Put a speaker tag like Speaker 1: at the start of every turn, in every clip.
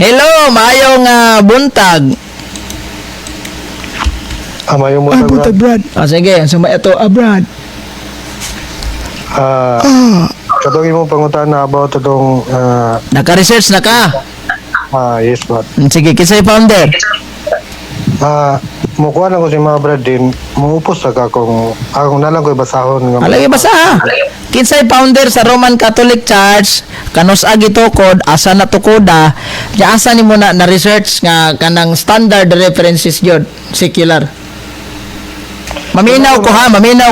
Speaker 1: Hello, maayong buntag.
Speaker 2: Mayong mo
Speaker 3: Buntag, Brad.
Speaker 1: Sige, sumay ito, Brad.
Speaker 2: katong imong pangutan na about itong
Speaker 1: Naka-research na ka.
Speaker 2: yes Brad.
Speaker 1: Sige, kisay founder.
Speaker 2: Mukuha na ko si mga Brad din, muupos sa akong nalang ko basahon nga.
Speaker 1: Alagi basa ha. Kinsay founder sa Roman Catholic Church, kanus agi tukod, asa na tukoda, ya asa ni mo na research nga kanang standard references jud, secular. Maminaw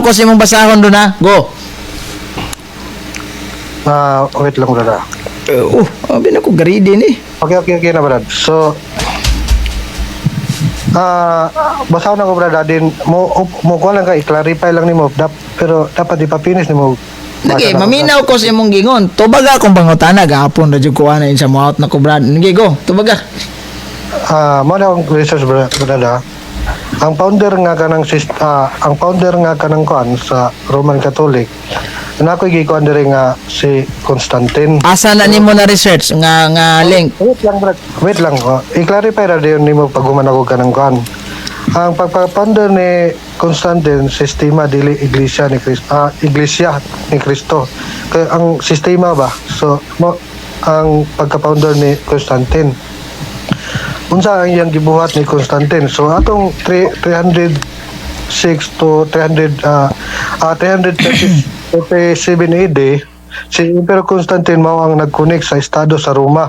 Speaker 1: ko sa imong basahon do na. Go.
Speaker 2: Wait lang Brad.
Speaker 1: Abi na ko garidi ni.
Speaker 2: Okay na Brad. So basahon ako Brad din mo ko lang ka i-clarify lang nimo pero dapat ipapinis nimo.
Speaker 1: Nagi, maminaw ko sa imong gingon. Tubaga akong pangutana gahapon ra jud ko ana sa mo out na ko Brad. Nagi go, tubaga.
Speaker 2: Mo na akong research Brad. Ang founder nga kanang kuan sa Roman Catholic. Nako gikuan diri nga si Constantine.
Speaker 1: Asa na nimo na research nga link?
Speaker 2: Wait lang Brad. Wait lang ko. I-clarify ra diyon nimo pag human ako kanang kuan. Ang pagpapounder ni Constantine sistema dili iglesia ni Cristo. Kaya ang sistema ba? So ang pagka-founder ni Constantine. Unsa ang iyang gibuhat ni Constantine? So atong 306 to 337 AD, si Emperor Constantine mao ang nag-connect sa estado sa Roma.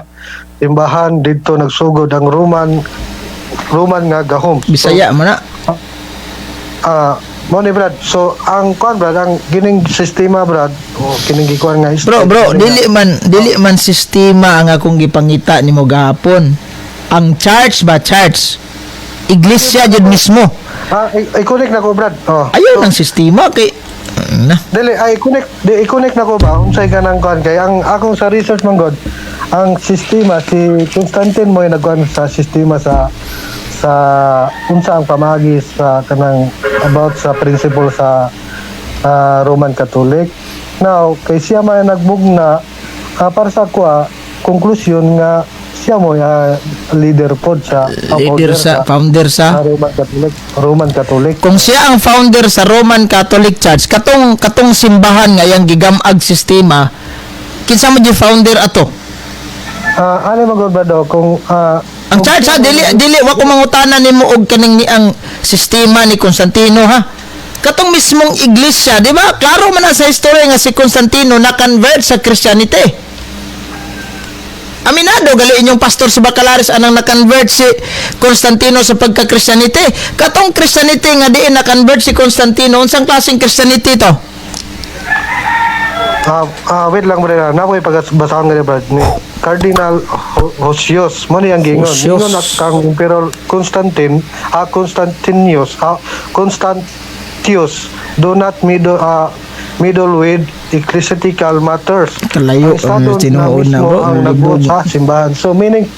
Speaker 2: Timbahan dito nagsugod ang Roman nga gahom.
Speaker 1: Bisaya man na.
Speaker 2: Mo ni Brad. So ang kuan Brad, ang gining sistema Brad, kining gikuan nga
Speaker 1: Bro, dili man sistema ang akong gipangita nimo gahapon. Ang church ba church? Iglesia jud mismo.
Speaker 2: I-connect na ko Brad.
Speaker 1: Ayaw ng sistema kay na.
Speaker 2: Dili i-connect na ko ba unsay kanang kuan kay ang akong sa research man god ang sistema si Constantine mo nagkuan sa sistema sa unsa ang pamagi sa kanang about sa principle sa Roman Catholic. Now kay siya man nagbugna para sa konklusyon nga siya mo leader pod sa
Speaker 1: founder sa
Speaker 2: Roman Catholic.
Speaker 1: Kung siya ang founder sa Roman Catholic Church, katong simbahan nga yang gigamag sistema, kinsa mo di founder ato?
Speaker 2: Ano magod ba daw kung
Speaker 1: Ang church ha, dili wa ko mangutana nimo og kaning ni ang sistema ni Constantino ha. Katong mismong iglesia, di ba? Klaro man na sa istorya nga si Constantino na-convert sa Christianity. Aminado gali inyong pastor sa Bacalares anang na-convert si Constantino sa pagka-Christianity. Katong Christianity nga diin na-convert si Constantino, unsang klaseng Christianity to?
Speaker 2: wait lang bro, nakoy pagbasahon nga Brad ni Cardinal Hosius mo ni ang gingon. Gingon kang Emperor Constantius do not middle with ecclesiastical matters.
Speaker 1: Kalayo ang tinuod na bro.
Speaker 2: Ang nagbuot sa simbahan. So meaning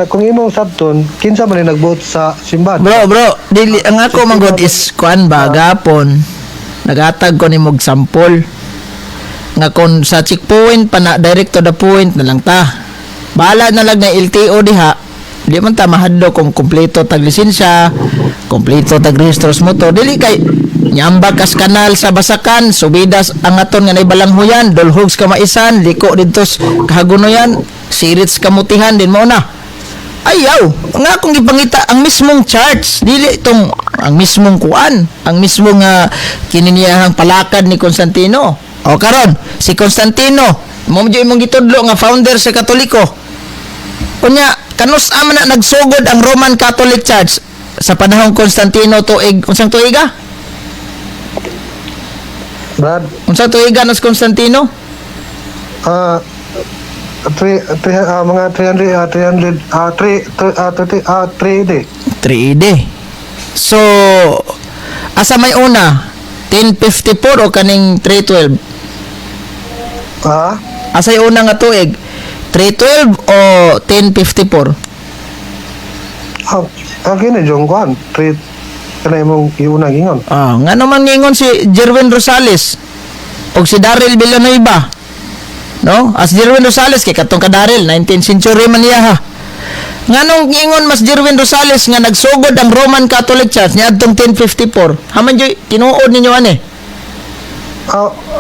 Speaker 2: kung imong sabton kinsa man ni nagbuot sa simbahan?
Speaker 1: Bro, dili ang ako manggod is kuan ba gapon. Nagatag ko nimog sample. Nga kung sa checkpoint pa na direct to the point na lang ta. Bahala na lang na LTO diha. Di man ta mahadlo kung kompleto tag lisensya, kompleto tag rehistros motor. Dili kay nyambag kas kanal sa Basakan, subidas ang aton nga naibalanghuyan, dulhogs ka maisan, liko didto kahagunoyan, sirits kamutihan din mo na. Ayaw, nga akong gipangita ang mismong church, dili itong ang mismong kuan, ang mismong kininiyahang palakad ni Constantino. O karon, si Constantino, mo imong gitudlo nga founder sa Katoliko. Kunya, kanus man na nagsugod ang Roman Catholic Church sa panahong Constantino tuig, unsang tuiga?
Speaker 2: Brad,
Speaker 1: Unsang tuiga nas Constantino?
Speaker 2: mga 3 day.
Speaker 1: So, asa may una? 1054 o kaning 312? Asa yung una nga tuig? 312 o 1054?
Speaker 2: Kini jong kuan, kana imong iunang ingon.
Speaker 1: Nga naman ngingon si Jerwin Rosales o si Daryl Villanueva. No? As Jerwin Rosales, kay katong ka Daryl, 19th century man niya ha. Nganong ingon Mas Jerwin Rosales nga nagsugod ang Roman Catholic Church niadtong 1054. Haman joy tinuod ninyo ani.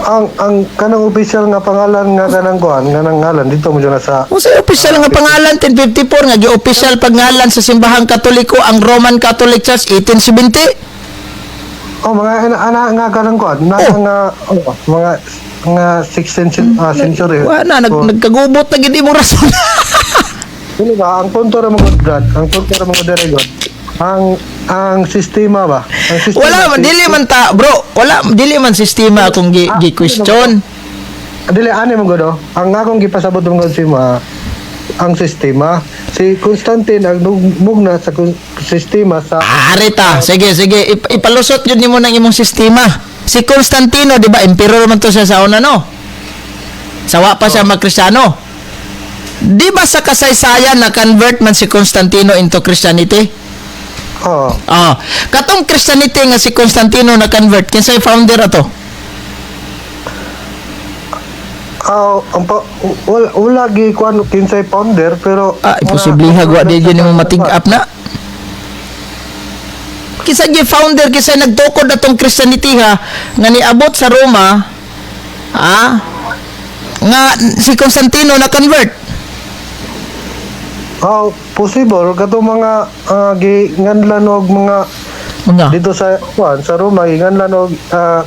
Speaker 2: Ang kanang official nga pangalan nga kanang kuan, nga nang ngalan dito mo na sa
Speaker 1: Usa official nga pangalan 1054 nga gi-official pangalan sa simbahang Katoliko ang Roman Catholic Church 1870.
Speaker 2: mga ana nga kanang kuan, nga mga 16th century.
Speaker 1: Wala nagkagubot na gid imong rason.
Speaker 2: Dili ba ang punto ra mo Brad, ang punto ra mo God. Ang sistema ba? Ang sistema
Speaker 1: Wala man dili man ta, bro. Wala dili man sistema akong gi-question.
Speaker 2: Dili ani mo God. Ang akong gipasabot mo God ang sistema. Si Constantine ang mugna sa sistema sa
Speaker 1: Arita, sige. Ipalusot yun nimo ng imong sistema. Si Constantino, di ba, emperor man to siya sa una, no? Sawa pa siya magkristyano. Di ba sa kasaysayan na convert man si Constantino into Christianity?
Speaker 2: oh,
Speaker 1: Katong Christianity nga si Constantino na convert, kinsay founder ato?
Speaker 2: wala gi kuan kinsay founder pero
Speaker 1: Imposible hagwa di yun mo matig-up na. Kisa gi founder, kisa nagtukod atong Christianity ha, nga niabot sa Roma, nga si Constantino na convert.
Speaker 2: possible kato mga nganlan og mga
Speaker 1: Mga,
Speaker 2: dito sa kuan sa Roma nganlan og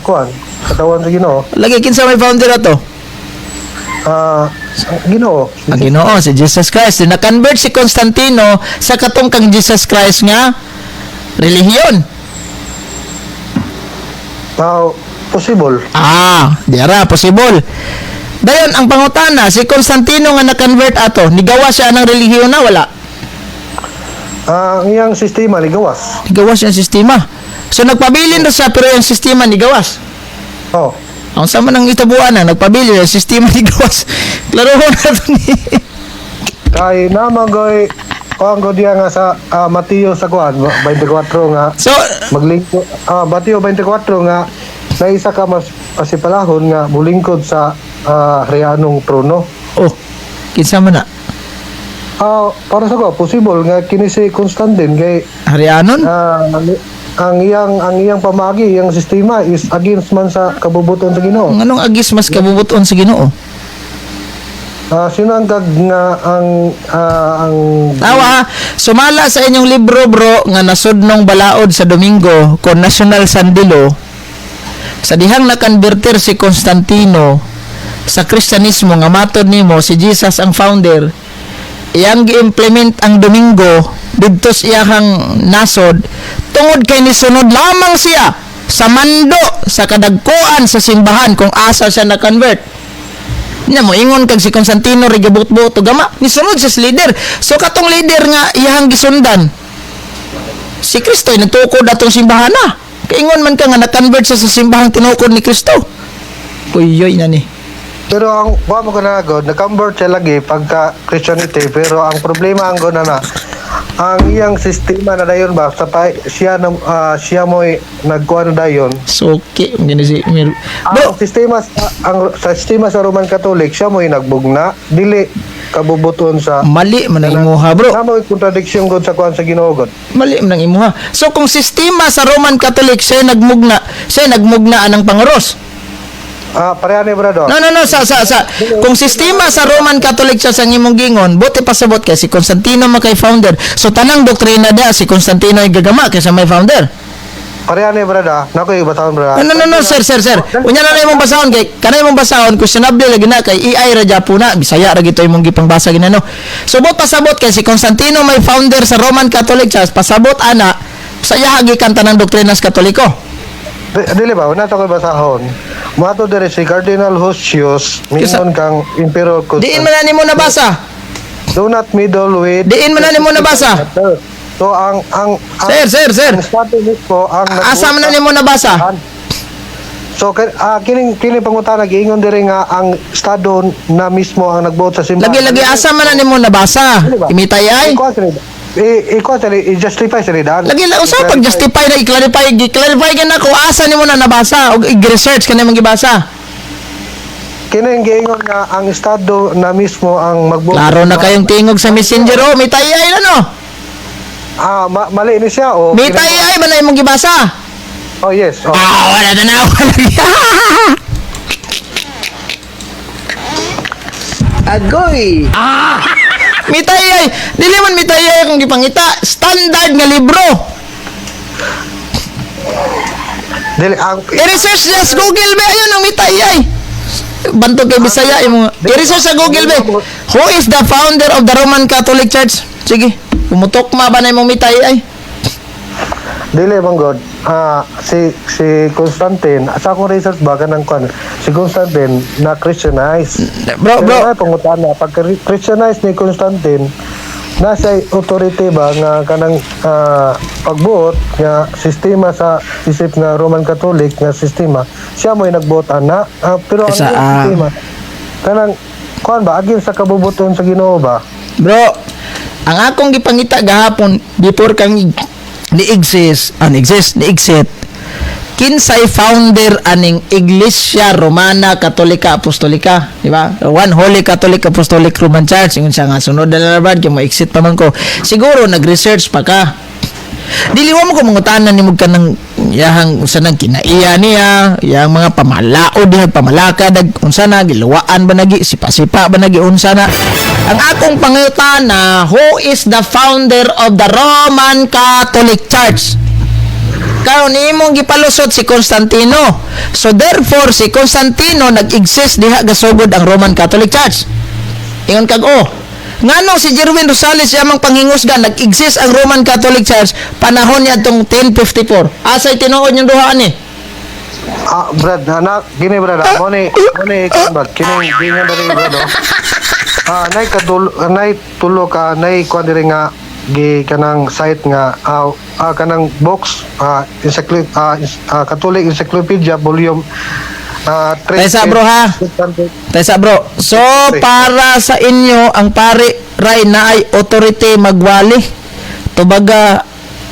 Speaker 2: kuan katawan sa Ginoo.
Speaker 1: lagi kinsa may founder ato?
Speaker 2: Ginoo.
Speaker 1: Ang Ginoo, si Jesus Christ. Na-convert si Constantino sa katong kang Jesus Christ nga relihiyon.
Speaker 2: Possible.
Speaker 1: Diara, possible. Dayon, ang pangutana, si Constantino nga na-convert ato, nigawa siya ng relihiyon na wala?
Speaker 2: Ang iyang sistema ligawas.
Speaker 1: Nigawas yung sistema. So, nagpabilin na siya, pero yung sistema nigawas. Ang sama ng itabuan na, nagpabilin yung sistema nigawas. Klaro na ito ni...
Speaker 2: Kay namagoy kuan ko diya nga sa Mateo sa kuan 24 nga
Speaker 1: So,
Speaker 2: maglingkod Mateo 24 nga naisa ka mas pasipalahon nga mulingkod sa reanong trono.
Speaker 1: kinsa man na?
Speaker 2: Para sa ko possible nga kini si Constantine kay
Speaker 1: Harianon?
Speaker 2: ang iyang pamagi, iyang sistema is against man sa kabubuton sa Ginoo.
Speaker 1: Anong agis mas kabubuton sa Ginoo?
Speaker 2: Sino ang
Speaker 1: Tawa, sumala sa inyong libro bro nga nasudnong balaod sa Domingo kon National Sandilo sa dihang nakonvertir si Constantino sa Kristyanismo nga matod nimo si Jesus ang founder, iyang gi-implement ang Domingo didto sa iyang nasod tungod kay nisunod lamang siya sa mando sa kadagkuan sa simbahan kung asa siya na-convert. Nya mo ingon kag si Constantino rigabot-bot gama nisunod siya sa leader. So katong leader nga iyang gisundan si Kristo ay nagtukod atong simbahan na. Kaingon man ka nga na-convert siya sa simbahang tinukod ni Kristo. Kuyoy na ni.
Speaker 2: Pero ang wa mo kana god na-convert siya lagi pagka Christianity pero ang problema ang na ang iyang sistema na dayon ba sa siya mo'y nagkuha na dayon.
Speaker 1: So okay, gani si
Speaker 2: Ang sistema sa Roman Catholic siya mo'y nagbugna dili kabubuton sa
Speaker 1: mali man ang imuha bro.
Speaker 2: Mo'y contradiction god sa kuan sa Ginoo god.
Speaker 1: Mali man ang imuha. So kung sistema sa Roman Catholic siya nagmugna anang panguros.
Speaker 2: Pareha ni brado.
Speaker 1: No. Kung sistema sa Roman Catholic siya sa imong gingon, buti pasabot kay si Constantino makay founder. So tanang doktrina dia si Constantino ay gagama kaysa may founder.
Speaker 2: Pareha ni brada. Nako ibasahon brada.
Speaker 1: No, sir. Unya na imong basahon kay kanay imong basahon questionable lagi na kay AI ra gyapon na Bisaya ra gito imong gipangbasa ginano. So buti pasabot kay si Constantino may founder sa Roman Catholic Church, pasabot ana sa iya gikan tanang doktrina sa Katoliko.
Speaker 2: Dili ba una to ko basahon. Mato dere si Cardinal Hosius mingon kang Emperor Constantine.
Speaker 1: Diin man na nimo nabasa.
Speaker 2: Do not meddle with.
Speaker 1: Diin man na nimo nabasa.
Speaker 2: So ang
Speaker 1: Sir.
Speaker 2: ang status ko ang
Speaker 1: Asa man na nimo nabasa?
Speaker 2: So kining pangutana giingon diri nga ang estado na mismo ang nagbuot sa simbahan.
Speaker 1: Lagi asa man na nimo nabasa. Imitay ay.
Speaker 2: I-justify sa lidan.
Speaker 1: Lagi lang usa pag justify na i-clarify gyud nako asa nimo na nabasa og i-research kanay mong gibasa.
Speaker 2: kining giingon nga ang estado na mismo ang magbuo.
Speaker 1: Klaro na kayong tingog sa messenger, oh. May tayay na, no?
Speaker 2: Mali ni siya o.
Speaker 1: May tayay ba na imong gibasa?
Speaker 2: Oh yes. Oh.
Speaker 1: Wala na na.
Speaker 3: Agoy!
Speaker 1: May tayay. Dili man may tayay akong gipangita. Standard nga libro.
Speaker 2: Dili ang
Speaker 1: I-research niya sa Google, be. Ayun ang may tayay. Bantog kay Bisaya. I-research sa Google, be. Who is the founder of the Roman Catholic Church? Sige. Pumutok ma ba na imong may tayay?
Speaker 2: dili manggod. Si Constantine, sa akong research ba kanang kwan, si Constantine na Christianize.
Speaker 1: Bro.
Speaker 2: Pangutan na pag Christianize ni Constantine, nasa authority ba nga kanang pagbuot nga sistema sa isip nga Roman Catholic nga sistema, siya mo'y nagbuot ana. Pero ang
Speaker 1: Sa,
Speaker 2: sistema kanang kuan ba agin sa kabubuton sa Ginoo ba?
Speaker 1: Bro, ang akong gipangita gahapon before kang ni-exist, kinsay founder aning Iglesia Romana Katolika Apostolika, di ba? One Holy Catholic Apostolic Roman Church, yung siya nga sunod na laban, kung mo-exit pa man ko. Siguro, nag-research pa ka. Diliwa mo ko mangutanan ni mo ka ng yahang unsa nang kinaiya niya, yang mga pamalao diha pamalaka dag unsa na giluwaan ba nagi sipa-sipa ba nagi unsa na. Ang akong pangutana, who is the founder of the Roman Catholic Church? Karon imong gipalusot si Constantino. So therefore si Constantino nag-exist diha gasugod ang Roman Catholic Church. Ingon kag ngano si Jerwin Rosales yamang panghingusgan nag-exist ang Roman Catholic Church panahon niya tong 1054. Asay tinuod yung duhaan ni?
Speaker 2: Brad, gini brad, mo ni kanbag, kini gingan dali brad. Nay tulo ka, nay kuan diri nga gi kanang site nga kanang box Catholic Encyclopedia volume 3.
Speaker 1: Taysa bro ha. Taysa bro. So para sa inyo ang pare Ray na ay authority magwali. Tubaga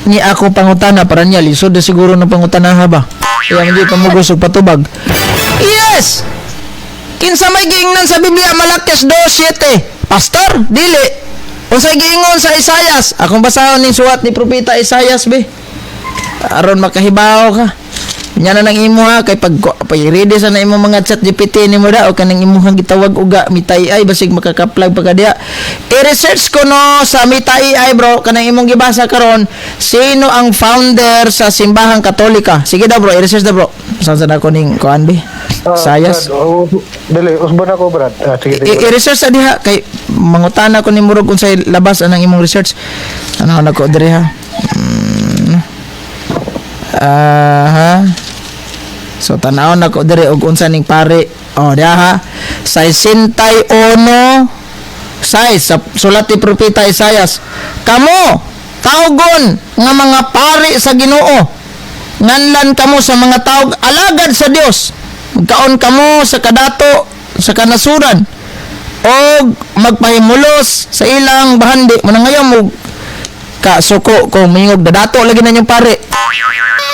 Speaker 1: ni ako pangutana para niya lisod na siguro ng pangutana ha ba. Kaya hindi pa mo gusto patubag. Yes. Kinsa may giingnan sa Biblia Malakias 2:7. Pastor, dili. Unsay giingon sa Isayas? Akong basahon ning suwat ni propeta Isayas be. Aron makahibaw ka. Nya na nang imo ha kay pag ready sa na imo mga chat GPT nimo da o kanang imong gitawag uga mitay ay basig makaka-plug pa ka diha. I-research ko no sa mitay ay bro kanang imong gibasa karon sino ang founder sa simbahang Katolika. Sige daw bro, i-research daw bro. Saan sa nako ning kuan be? Sayas.
Speaker 2: Dili, usbon ako brad. Sige.
Speaker 1: I-research sa diha kay mangutana ko ni murag unsay labas anang imong research. Ano nako diri ha. So tanaw na ko dire og unsa ning pare. Diha ha. 61 sa sulat ni propeta Isayas. Kamo tawgon nga mga pari sa Ginoo. Nganlan kamo sa mga tawag alagad sa Dios. Magkaon kamo sa kadato sa kanasuran og magpahimulos sa ilang bahandi. Muna ngayon mo suko ko mingog dadato lagi na yung pare.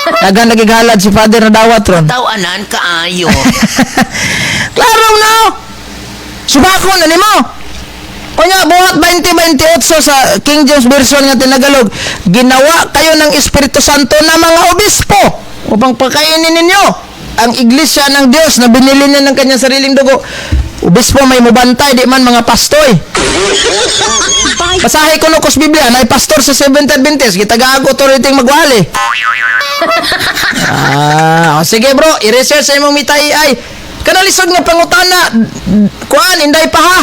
Speaker 1: Dagan lagi galad si Father na dawat ron.
Speaker 3: Tawanan kaayo.
Speaker 1: Klaro na. Subako na nimo. Unya buhat 2028 sa King James Version nga tinagalog, ginawa kayo ng Espiritu Santo na mga obispo upang pakainin ninyo ang iglesia ng Dios na binili niya ng kanyang sariling dugo. Obispo may mubantay di man mga pastoy. Basahi ko no kus Biblia na pastor sa Seventh Adventist gitagaag authority magwali. Sige bro, i-research sa imong mitay ay kanalisod nga pangutana kuan inday pa ha.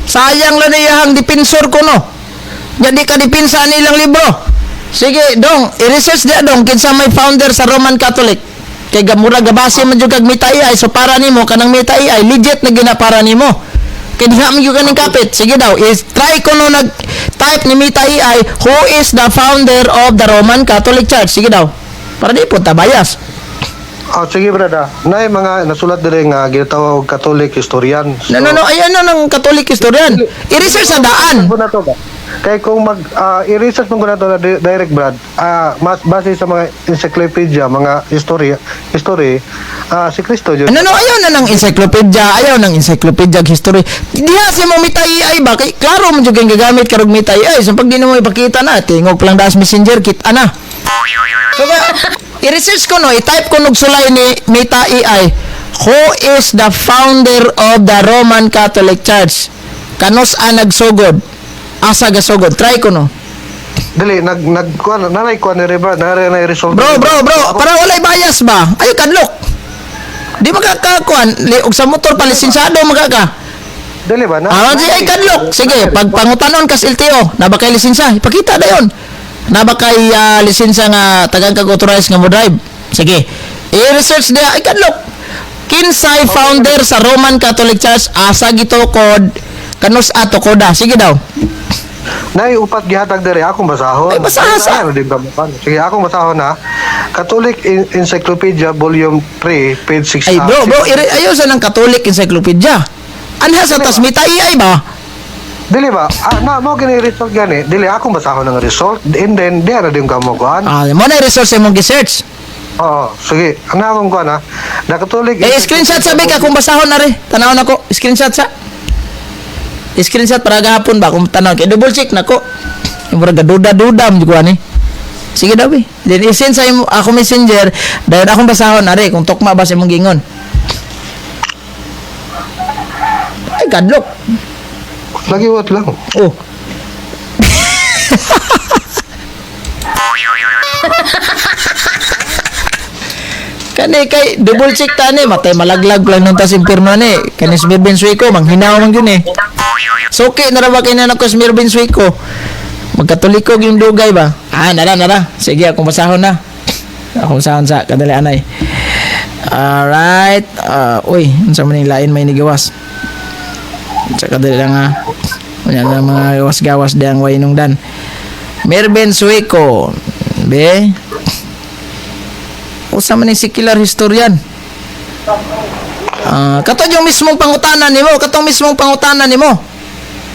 Speaker 1: Sayang lang niyang dipensor ko no. Jadi ka dipinsa nilang libro. Sige dong, i-research dia dong kinsa may founder sa Roman Catholic. Kay gamura gabase man jud kag mitay ay so para nimo kanang mitay ay legit na gina para nimo. Kay diha man jud kaning kapit. Sige daw, try ko no nag type ni mitay ay who is the founder of the Roman Catholic Church. Sige daw. Para di po tabayas.
Speaker 2: Sige brada. Nay mga nasulat dire nga ginatawag Catholic historian.
Speaker 1: No, ayan na ng Catholic historian. I-research sa daan.
Speaker 2: Kay kung i-research mo ko na to na direct Brad, mas base sa mga encyclopedia, mga history, si Kristo yun.
Speaker 1: Ano ayaw na ng encyclopedia history. Diha si mo mitay ay ba kay klaro mo jud kang gagamit karog mitay ay so pag di na mo ipakita na tingog lang daas messenger kita na. So i-research ko no, i-type ko og sulay ni Meta AI. Who is the founder of the Roman Catholic Church? Kanos nagsugod? Asa gasugod? Try ko no.
Speaker 2: Dili kuan nanay kuan ni Brad, nanay result.
Speaker 1: Bro, para walay bias ba? Ayo kadlok. Di magkakakuan, og sa motor pa lisensyado magaka.
Speaker 2: Dili ba na?
Speaker 1: Di ay kadlok. Sige, pag pangutanon kas LTO, na ba kay lisensya? Ipakita dayon. Na ba kay lisensya nga tagang kag-authorize nga mo drive? Sige. I-research dia ay kadlok. Kinsay founder sa Roman Catholic Church asa gitukod kanus ato koda. Sige daw.
Speaker 2: Nay upat gihatag diri akong basahon.
Speaker 1: Ay, basaha sa-
Speaker 2: Ano din ba? Sige, akong basahon na. Catholic Encyclopedia Volume 3, page 6.
Speaker 1: Ay bro, ayaw sa ng Catholic Encyclopedia. Anha sa tas mitay ay ba?
Speaker 2: Dili ba? Mo gini result gani. Dili akong basahon ng result and then diara din ka mo kuan.
Speaker 1: Mo na resource mong gi-search.
Speaker 2: Oo, sige. Ano akong kuan ha? Na Catholic
Speaker 1: Screenshot sabi ka kung basahon na rin. Tanawon ako. Screenshot sa. Screenshot para gahapon ba kung tanaw kay double check nako. Yung murag duda-duda mo ko ani. Sige daw bi. Then isend sa ako messenger dahil akong basahon na rin kung tukma ba sa imong gingon. Ay kadlok.
Speaker 2: Lagiwat lang.
Speaker 1: Oh. Kani kay double check tani matay malaglag lang nung tas impirno ni kani si Mirvin Suico manghinaw man gyud eh. So okay na ra ba kay na ko si Mirvin Suico? Magkatoliko yung dugay ba? Nara. Sige akong basahon na. Akong basahon sa kadali anay. Alright. Uy, unsa man yung lain may nigawas. Sa kadali lang ha. Yan ang mga gawas-gawas diyang way nung dan. Mirvin Suico. Be? Usa man ni secular historian. Kato yung mismong pangutanan nimo.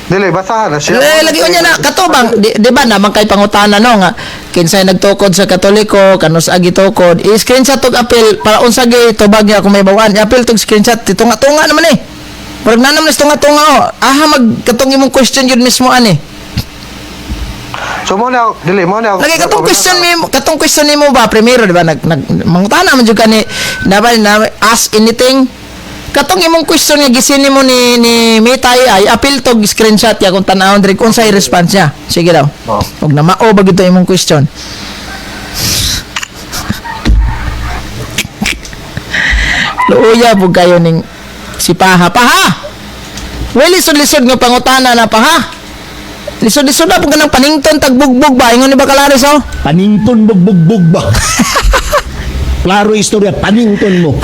Speaker 2: Dili, basahan na siya.
Speaker 1: Lagi ko niya na kato bang di ba naman kay pangutanan no nga kinsay nagtukod sa Katoliko kanus agi tukod i-screenshot og appeal para unsa gyud tubag niya kung may bawaan i-appeal tog screenshot tunga-tunga naman eh. Murag nanam na tunga-tunga oh. Magkatong imong question yun mismo ani.
Speaker 2: So mo na, dili mo na.
Speaker 1: Lagi katong question nimo ba primero di ba mangutana man jud kani na ask anything katong imong question nga gisin nimo ni Mitay ay appeal tog screenshot ya kung tan-awon diri kung say response niya. Sige daw. Ug na mao ba gyud imong question. Luya pug kayo ning si Paha. Well, lisod-lisod nga pangutana na Paha. Lisod-lisod na pag ganang panington tagbugbog ba? Ingon ni Bacalares oh?
Speaker 3: Panington bugbog ba? Klaro istorya, panington mo.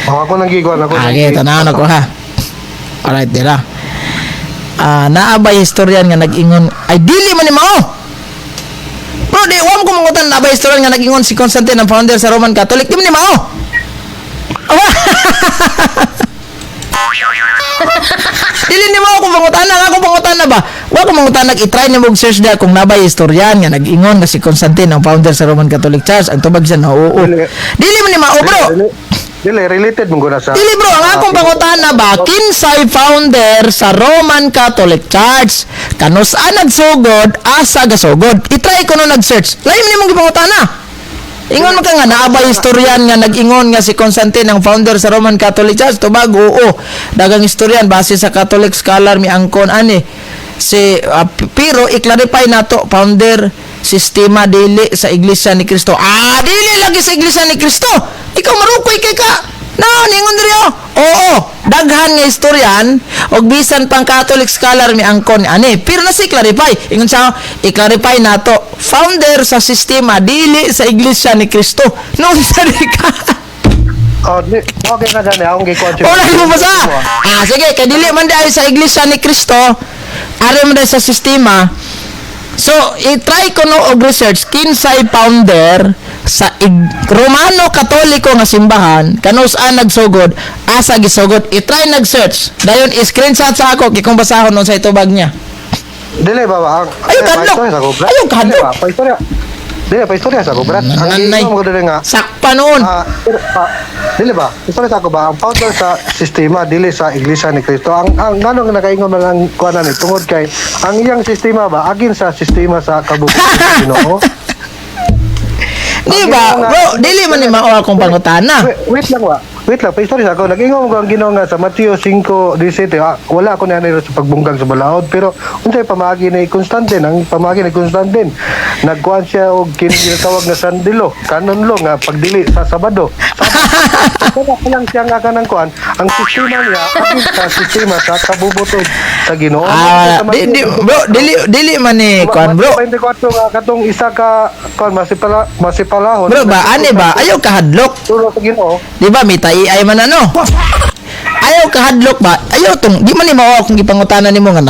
Speaker 2: Ako nang giguan ako.
Speaker 1: Okay, tanawan ako ha. Alright, dira. Naabay historian nga nag-ingon ay dili man ni mao. Bro, di wam ko mangutan naabay historian nga nag-ingon si Constantine ang founder sa Roman Catholic. Di man ni mao. Dili ni mo ako pangutana ba? Wa ko mangutana i-try ni mo search da kung nabay historian nga nag-ingon nga si Constantine ang founder sa Roman Catholic Church. Ang tubag siya na oo. Dili man ni mao, bro.
Speaker 2: Dili related mo guna sa.
Speaker 1: Dili bro, ang akong pangutana ba kinsay founder sa Roman Catholic Church? Kanus nagsugod asa gasugod? I-try ko no nag-search. Lain ni mong gipangutana. Ingon mo ka nga naabay historian nga nag-ingon nga si Constantine ang founder sa Roman Catholic Church. Tubag oo. Dagang historian base sa Catholic scholar mi angkon ani si pero i-clarify nato founder sistema dili sa Iglesia ni Cristo. Dili lagi sa Iglesia ni Cristo. Ikaw marukoy kay ka. Ningon diri oh. Oo, daghan nga historian og bisan pang Catholic scholar mi angkon ani. Pero na si clarify. Ingon sa i-clarify nato founder sa sistema dili sa Iglesia ni Cristo. No sa ka.
Speaker 2: Okay na gani akong gikuan siya.
Speaker 1: Wala mo basa. Sige, kay dili man dai sa Iglesia ni Cristo, ari man dai sa sistema. So, i-try ko no og research kinsay founder sa Romano Katoliko nga simbahan kanus nagsugod asa gisugod i-try nag-search dayon i-screenshot sa ako kay kung basahon sa itubag niya.
Speaker 2: Dili ba ba?
Speaker 1: Ayaw kadlok. Ayaw kadlok.
Speaker 2: Paistorya sa ko, brad.
Speaker 1: Nanay.
Speaker 2: Ang ko dili nga.
Speaker 1: Sakpa noon.
Speaker 2: Dili ba? Istorya sa ko ba? Ang founder sa sistema dili sa Iglesia ni Cristo. Ang nganong nakaingon man ang kuanan ni tungod kay ang iyang sistema ba agin sa sistema sa kabubuton sa Ginoo.
Speaker 1: Di ba? Bro, dili man ni mao akong pangutana.
Speaker 2: Wait lang ba? Wait lang, pa-istorya sa ako. Nag-ingon ko ang Ginoo nga sa Mateo 5:17. Wala ako na sa pagbungkag sa balaod. Pero unsay pamagi ni Constantine? Ang pamagi ni Constantine, nagkuhan siya og kinatawag nga sandilo. Kanon lo nga pagdili sa Sabado. Kaya lang siya nga kanang kuhan. Ang sistema niya, agin sa sistema sa kabubuton sa Ginoo.
Speaker 1: Bro, dili man ni kuan bro.
Speaker 2: 24 nga katong isa ka kuhan masipalahon.
Speaker 1: Bro ba ani ba? Ayaw kahadlok.
Speaker 2: Tulo sa Ginoo.
Speaker 1: Di ba may AI man ano? Ayaw kahadlok ba? Ayaw tong di man ni mao akong gipangutanan nimo nga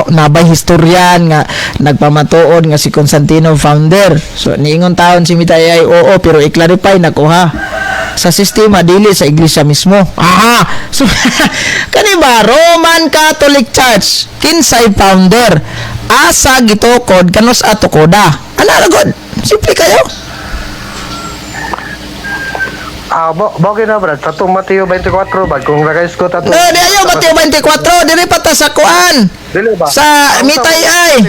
Speaker 1: nabay historian nga nagpamatuod nga si Constantino founder. So niingon taon si Mita AI oo pero i-clarify nako ha. Sa sistema dili sa iglesia mismo. Aha. So kani ba Roman Catholic Church kinsay founder? Asa gitukod kanos ato koda? Ana ra god? Simple kayo.
Speaker 2: Bagay na brad, sa Mateo 24 ba kung naka-escort ato.
Speaker 1: No, di ayaw Mateo 24 diri pa ta sa kuan.
Speaker 2: Dili ba?
Speaker 1: Sa Mitay ay.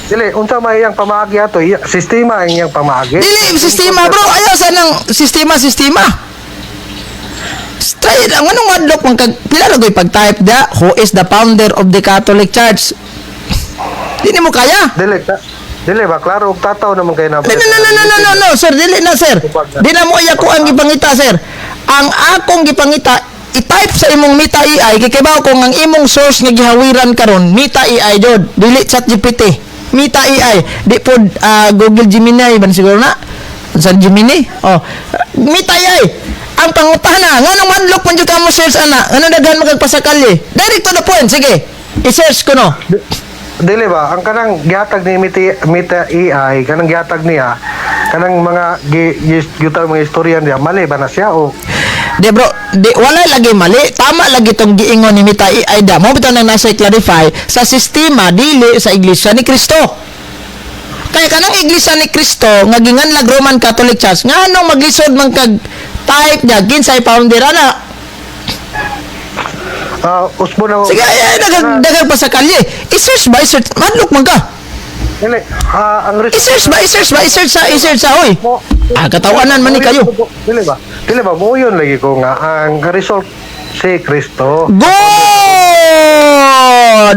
Speaker 2: Dili, unsa may iyang pamaagi ato? Sistema ang iyang pamaagi.
Speaker 1: Dili sistema bro, ayaw sa nang sistema. Straight ang anong adlok man kag pila na koy pag-type da who is the founder of the Catholic Church. Dili mo kaya.
Speaker 2: Dili ba klaro og tataw naman kay na.
Speaker 1: No, sir, dili na sir. Di na mo iya ko ang gipangita sir. Ang akong gipangita i-type sa imong Mita AI kay kibaw kung ang imong source nga gihawiran karon Mita AI jud, dili ChatGPT. Mita AI, di pod Google Gemini ban siguro na. Sa Gemini. Oh, Mita AI. Ang pangutana, nganong madlok man jud kamo search ana? Ano daghan magpasakali? Direct to the point, sige. I-search ko no.
Speaker 2: Dili ba ang kanang gihatag ni Mita AI, kanang gihatag niya, kanang mga gitang mga istorya niya, mali ba na siya o
Speaker 1: Di bro, wala lagi mali. Tama lagi itong giingon ni Mita AI da. Mo bitaw nang nasa clarify sa sistema dili sa Iglesia ni Cristo. Kaya kanang Iglesia ni Cristo nga ginganlag Roman Catholic Church nga anong maglisod man kag type niya kinsay founder ana.
Speaker 2: usbo na
Speaker 1: Sige, dagang pa sa kalye. I-search ba? I-search. Madlok man ka.
Speaker 2: Dili, ang
Speaker 1: I-search sa oy. Katawanan man ni kayo.
Speaker 2: Dili ba mo yun lagi ko nga ang result si Kristo.
Speaker 1: Good!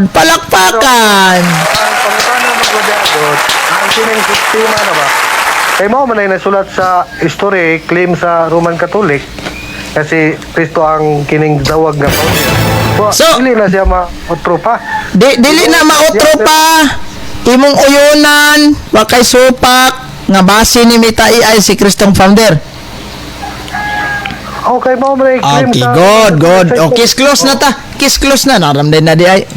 Speaker 1: Palakpakan!
Speaker 2: Ang pangutana magwadagod, ang kining sistema na ba? Kay mo man ay nasulat sa history, claim sa Roman Catholic, kasi Kristo ang kining dawag nga founder.
Speaker 1: So,
Speaker 2: dili na siya mautro pa.
Speaker 1: Dili na mautro pa. Imong uyunan, wakay supak, nga base ni Mita AI si Kristong founder.
Speaker 2: Okay, mo man ay claim
Speaker 1: Okay,
Speaker 2: sa...
Speaker 1: good. O, case close na ta. Case close na. Naramday na di ay.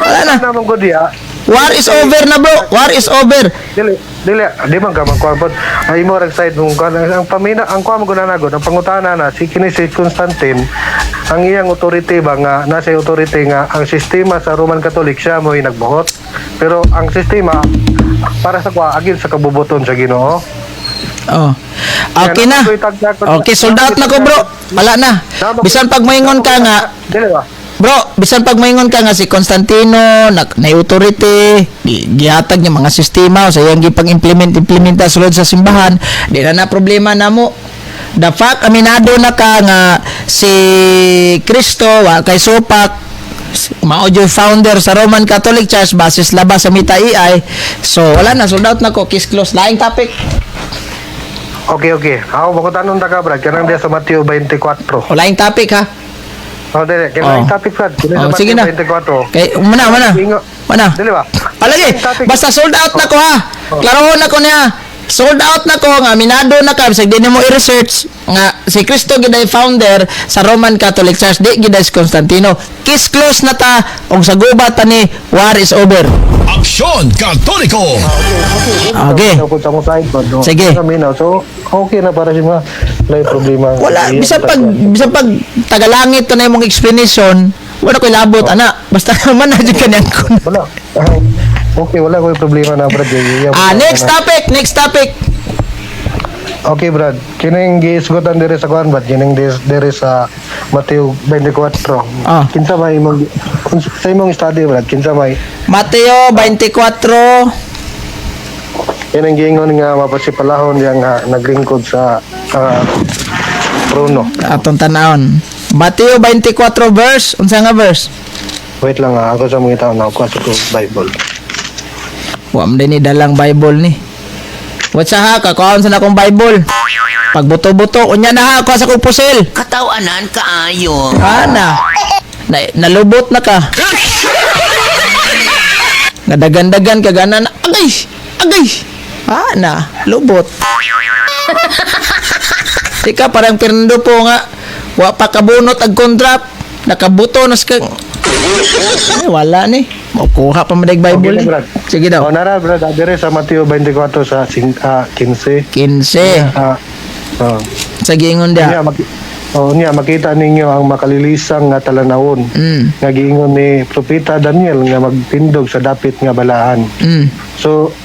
Speaker 1: Wala na.
Speaker 2: Naman ko diya.
Speaker 1: War is over na bro. War is over.
Speaker 2: Di man ka magkuha ay mo rag side mong ang pamina ang kuha mo gunanagod ang pangutana na si kini si Constantine ang iyang authority ba nga nasa authority nga ang sistema sa Roman Catholic siya mo nagbuhot pero ang sistema para sa kuha agin sa kabubuton sa Ginoo.
Speaker 1: Oh. Okay na. Okay, sold out na ko bro. Wala na. Bisan pag moingon ka nga,
Speaker 2: dili ba?
Speaker 1: bro, bisan pag moingon ka nga si Constantino, na authority, gihatag niya mga sistema, sa iyang gipang-implementa sulod sa simbahan, di na problema na mo. The fact, aminado na ka nga si Kristo, wa kay Sopak, mao founder sa Roman Catholic Church, basis labas sa Mita AI. So, wala na, sold out na ko. Case close. Laing topic.
Speaker 2: Okay. Ako makutanong ta ka brad kanang dia sa Mateo 24.
Speaker 1: O, laing topic ha.
Speaker 2: Dili, kinang topic brad.
Speaker 1: Sige na.
Speaker 2: 24.
Speaker 1: Okay, mana.
Speaker 2: Dili ba?
Speaker 1: Palagi, basta sold out na ko ha. Klarohon na ko niya. Sold out na ko nga minado na ka bisag di mo i-research nga si Kristo giday founder sa Roman Catholic Church, di giday si Constantino. Case close na ta og sa gubat pa ni war is over.
Speaker 3: Aksyon Katoliko!
Speaker 1: Okay. Sige.
Speaker 2: So, okay na para siya wala problema.
Speaker 1: Wala bisan pag tagalangit to na imong explanation, Wala ko labot ana. Basta naman na dyan kanyang kun.
Speaker 2: Wala. Okay, wala ko problema na Brad.
Speaker 1: Next topic.
Speaker 2: Okay, Brad. Kining giisgutan diri sa kuan, Brad. Kining diri sa Mateo 24.
Speaker 1: Ah.
Speaker 2: Kinsa may imong sa imong study, Brad? Kinsa may
Speaker 1: Mateo 24.
Speaker 2: kining giingon nga mapasipalahon yang naglingkod sa trono.
Speaker 1: Atong tanawon. Mateo 24 verse. Unsa nga verse?
Speaker 2: Wait lang ako sa mga tao na ako sa Bible.
Speaker 1: Wa man din ni dalang Bible ni. What's ha? Kakuhaan sa na akong Bible. Pagbuto-buto, unya na ha, ako sa kong pusil.
Speaker 4: Katawanan kaayo.
Speaker 1: Ana. Nalubot na ka. Nadagan-dagan ka ganan. Agay. Ana, lubot. Ika parang Fernando po nga. Wa pa kabunot ag contract. Nakabuto nas kang. Wala ni. Makuha pa madag Bible ni.
Speaker 2: Okay, Brad.
Speaker 1: Sige daw.
Speaker 2: Nara, Brad, dire sa Mateo 24 sa 15.
Speaker 1: 15. Sa gingon dia.
Speaker 2: Makita ninyo ang makalilisang nga talanawon. Nga giingon ni Propeta Daniel nga magtindog sa dapit nga balaan. So,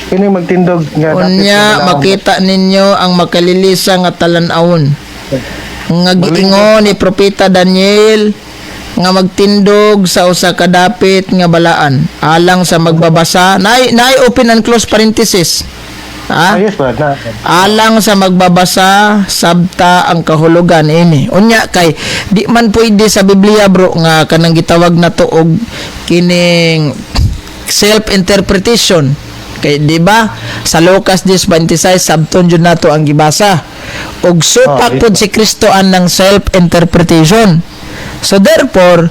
Speaker 2: kini magtindog nga dapit
Speaker 1: Unya
Speaker 2: nga balaan.
Speaker 1: makita ninyo ang makalilisa nga talan-awon. Nga giingon ni Propeta Daniel nga magtindog sa usa ka dapit nga balaan alang sa magbabasa. Nay open and close parenthesis.
Speaker 2: Yes, Brad.
Speaker 1: Alang sa magbabasa sabta ang kahulugan ini. Unya kay di man pwede sa Biblia bro nga kanang gitawag na to og kining self interpretation. Kay di ba sa Lucas 10:26 sabton jud nato ang gibasa. Og supak pud si Kristo ang self interpretation. So therefore,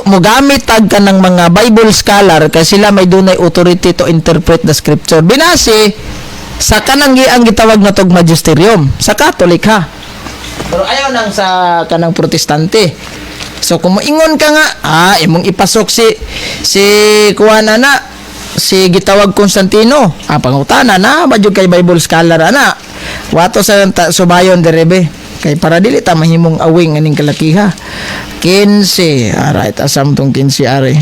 Speaker 1: mugamit tag ka ng mga Bible scholar kasi sila may dunay authority to interpret the scripture. Binasi sa kanang ang gitawag na tog magisterium sa Catholic ha. Pero ayaw nang sa kanang Protestante. So kung moingon ka nga, imong ipasok si kuana na si gitawag Constantino. Pangutana na ba jud kay Bible scholar ana. Wato sa subayon derebe. Kay para dili ta mahimong awing aning kalakiha. 15. Alright, asam tong 15 are.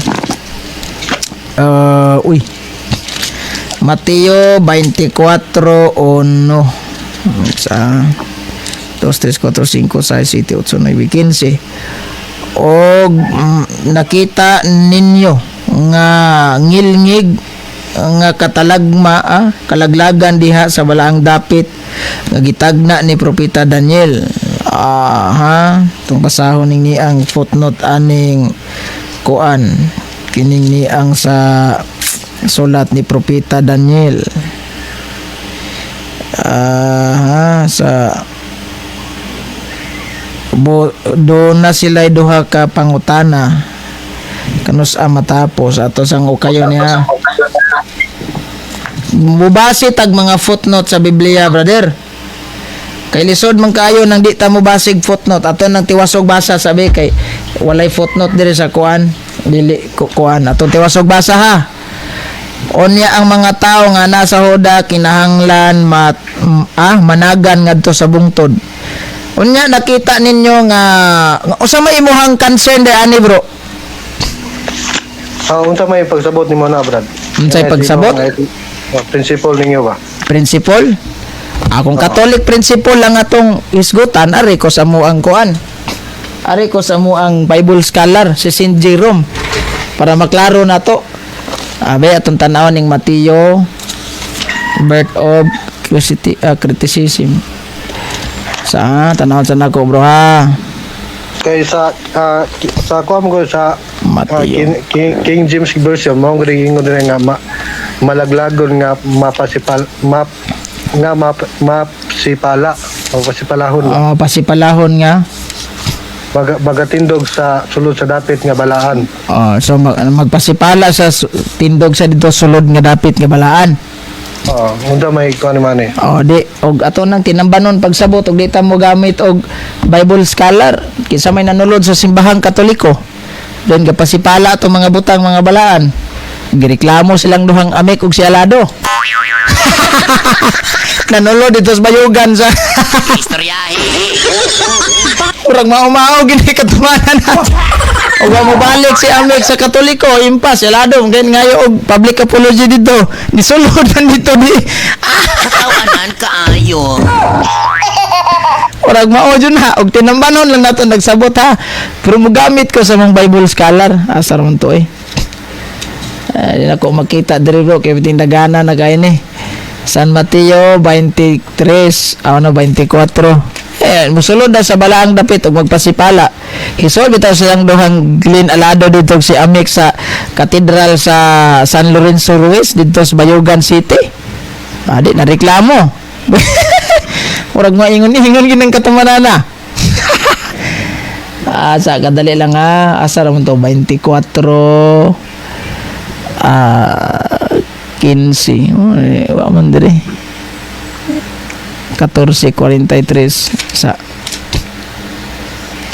Speaker 1: Mateo 24:1. Sa 2, 3, 4, 5, 6, 7, 8, 9, 15. Og nakita ninyo nga ngilngig nga katalagma kalaglagan diha sa balaang dapit nga gitagna ni Propeta Daniel. Tung basahon ning ang footnote aning kuan kining ni ang sa sulat ni Propeta Daniel. Sa do na sila duha ka pangutana kanus matapos ato sang ukayo niya. Mubasi tag mga footnote sa Biblia, brother. Kay lisod man kaayo nang di ta mo basig footnote ato nang tiwasog basa sabi kay walay footnote diri sa kuan dili kuan ato tiwasog basa ha. Unya ang mga tao nga nasa hoda kinahanglan managan ngadto sa bungtod. Unya nakita ninyo nga usa may imuhang concern de ani bro.
Speaker 2: Unsa may pagsabot nimo na, Brad?
Speaker 1: Unsay pagsabot?
Speaker 2: Principle ninyo ba?
Speaker 1: Principle? Akong Catholic principle lang atong isgutan ari ko sa muang kuan. Ari ko sa muang Bible scholar si Saint Jerome para maklaro nato. Abe atong tan-awon ning Mateo birth of criticism. Sa tan-awon sa nako bro ha.
Speaker 2: Kay sa kuam ko sa
Speaker 1: Mateo.
Speaker 2: King James version mo gid ingon dire nga malaglagon nga mapasipalahon
Speaker 1: Pasipalahon nga.
Speaker 2: bagatindog sa sulod sa dapit nga balaan.
Speaker 1: So magpasipala sa tindog sa dito sulod nga dapit nga balaan.
Speaker 2: Unta may kuan man eh.
Speaker 1: Di og ato nang tinambanon pagsabot og dita mo gamit og Bible scholar kinsa may nanulod sa simbahang Katoliko. Then kapasipala ato mga butang mga balaan. Gireklamo silang duhang amik og si Alado. Nanulod dito sa bayugan sa
Speaker 4: Istoryahe.
Speaker 1: Murag mao-mao gini katumanan na. O mo balik si Amek sa Katoliko, impas, elado, ganyan ngayon og public apology dito. Nisulod man dito di.
Speaker 4: Katawanan kaayo.
Speaker 1: Murag mao dyan ha, og tinambanon lang nato nagsabot ha. Pero mugamit ko sa mga Bible scholar, asar man to eh. Di na ko makita diri bro, kaya tindagana na kayo ni. San Mateo 23, 24. Musulod na sa balaang dapit ug magpasipala. Hisol bitaw silang duhang Glen Alado dito si Amek sa Katedral sa San Lorenzo Ruiz dito sa Bayugan City. Adi na reklamo. Murag maingon-ingon ginang katumanana. Sa kadali lang ha. Asa ra man to 24 15. Wa man dire. 14:43 sa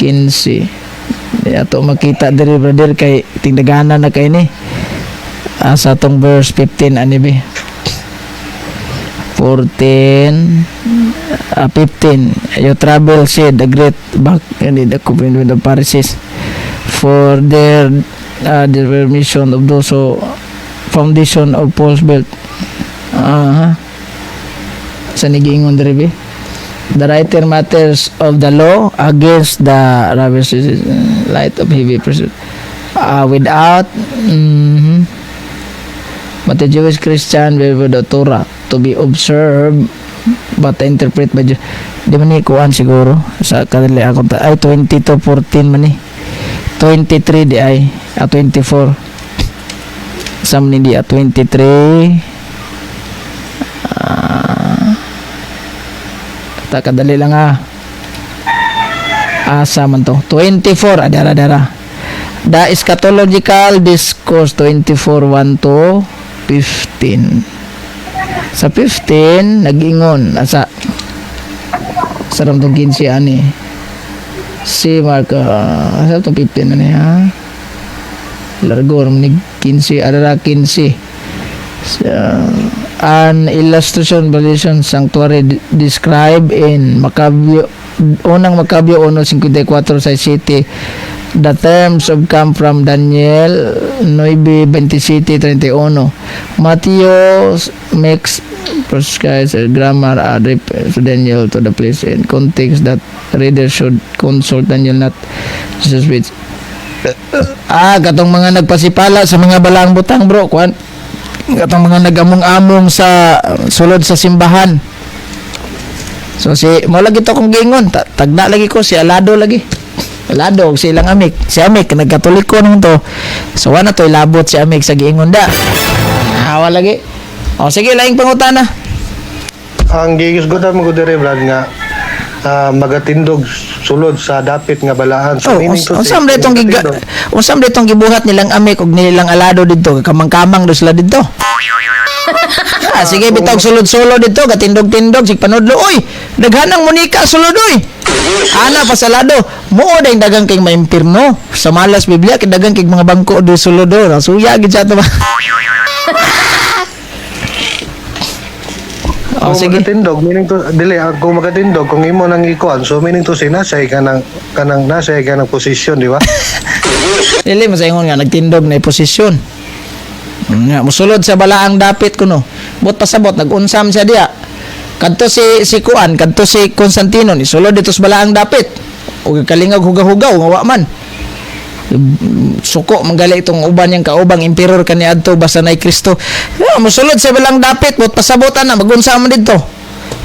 Speaker 1: 15. Di ato makita diri brother kay tingdagana na kay ni. Sa tong verse 15 ani be. 15. You travel said the great back and the covenant with the Pharisees for their mission of those who foundation of Paul's belt. Sa nigingon diri be. The writer matters of the law against the rabbis light of heavy pursuit. Without but the Jewish Christian with the Torah to be observed but interpret by Jews. Di man ni kuan siguro sa kadali ako ay 22:14 man ni. 23 di ay 24. Sam ni di 23. Ta kadali lang asa man to 24 adara the eschatological discourse 24:1 to 15. Sa 15 nag-ingon asa saram tong 15 ani si Mark asa tong 15 ani ha largo ram ni 15 adara 15 an illustration relation sanctuary described in unang Makabyo 1:54 sa city. The terms of come from Daniel 9:27-31. Matthew makes prescribes a grammar to Daniel to the place and context that reader should consult Daniel not Jesus with. Katong mga nagpasipala sa mga balaang butang bro, kuan katong mga nagamong-among sa sulod sa simbahan. So mo lagi to kong gingon, tagna lagi ko si Alado lagi. Alado si ilang Amek. Si Amek nagkatoliko naman to. So wala to ilabot si Amek sa giingon da. Hawa lagi. O sige laing pangutana.
Speaker 2: Ang gigisgotan mo ko dire Brad nga magatindog sulod sa dapit nga balaan. So meaning to say,
Speaker 1: unsam detong gibuhat nilang Amek ug nilang Alado didto kamang-kamang do sila didto. Sige bitog sulod-sulod dito gatindog-tindog sig panudlo oy daghanang munika sulod oy ana pa sa Alado mo day dagang kay maimpirno sa malas Biblia kay dagang kay mga bangko do sulod do suya gid sa to ba.
Speaker 2: Kung magatindog, meaning to, kung magatindog, kung imo nang ikuan, so meaning to say, nasa ka ng posisyon, di ba?
Speaker 1: Dili, masayon nga, nagtindog na posisyon. Nga, musulod sa balaang dapit ko, no. Bot pasabot, nag-unsam siya diya. Kadto si Kuan, kadto si Constantino, isulod dito sa balaang dapit. O kalingag hugaw-hugaw, ngawa man. Suko manggali itong uban yang kaubang emperor kaniadto basta nay Kristo. Musulod sa balang dapit bot pasabotan na magunsa man didto.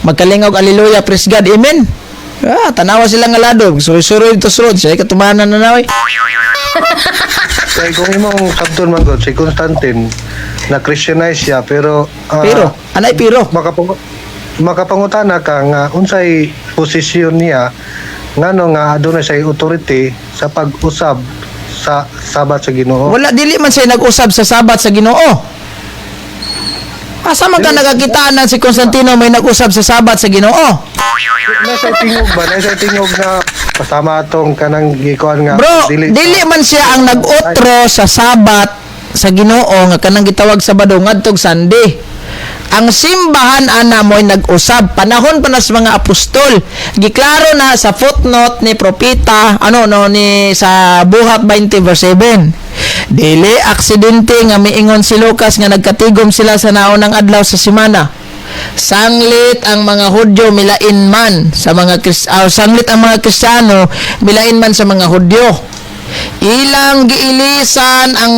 Speaker 1: Magkalingog haleluya praise God amen. Tanawa sila nga Alado suroy-suroy dito sulod siya katumanan na naoy.
Speaker 2: Kaya kung imong sabton man God si Constantine na Christianize siya pero
Speaker 1: anay pero
Speaker 2: makapangutana ka nga unsay posisyon niya ngano nga adunay say authority sa pag-usab sa sabat sa Ginoo.
Speaker 1: Wala dili man siya nag-usab sa sabat sa Ginoo. Asa man ka nagakitaan na si Constantino may nag-usab sa sabat sa Ginoo?
Speaker 2: Nasa tingog na kasama atong kanang gikuan nga
Speaker 1: bro, dili man siya ang nag-utro sa sabat sa Ginoo nga kanang gitawag Sabado ngadtog Sunday. ang simbahan ana mo'y nag-usab panahon pa na sa mga apostol. Giklaro na sa footnote ni propeta ni sa Buhat 20 verse 7. Dili aksidente nga miingon si Lucas nga nagkatigom sila sa naunang adlaw sa semana. Sanglit ang mga Hudyo milain man sa mga sanglit ang mga Kristiyano milain man sa mga Hudyo. Ilang giilisan ang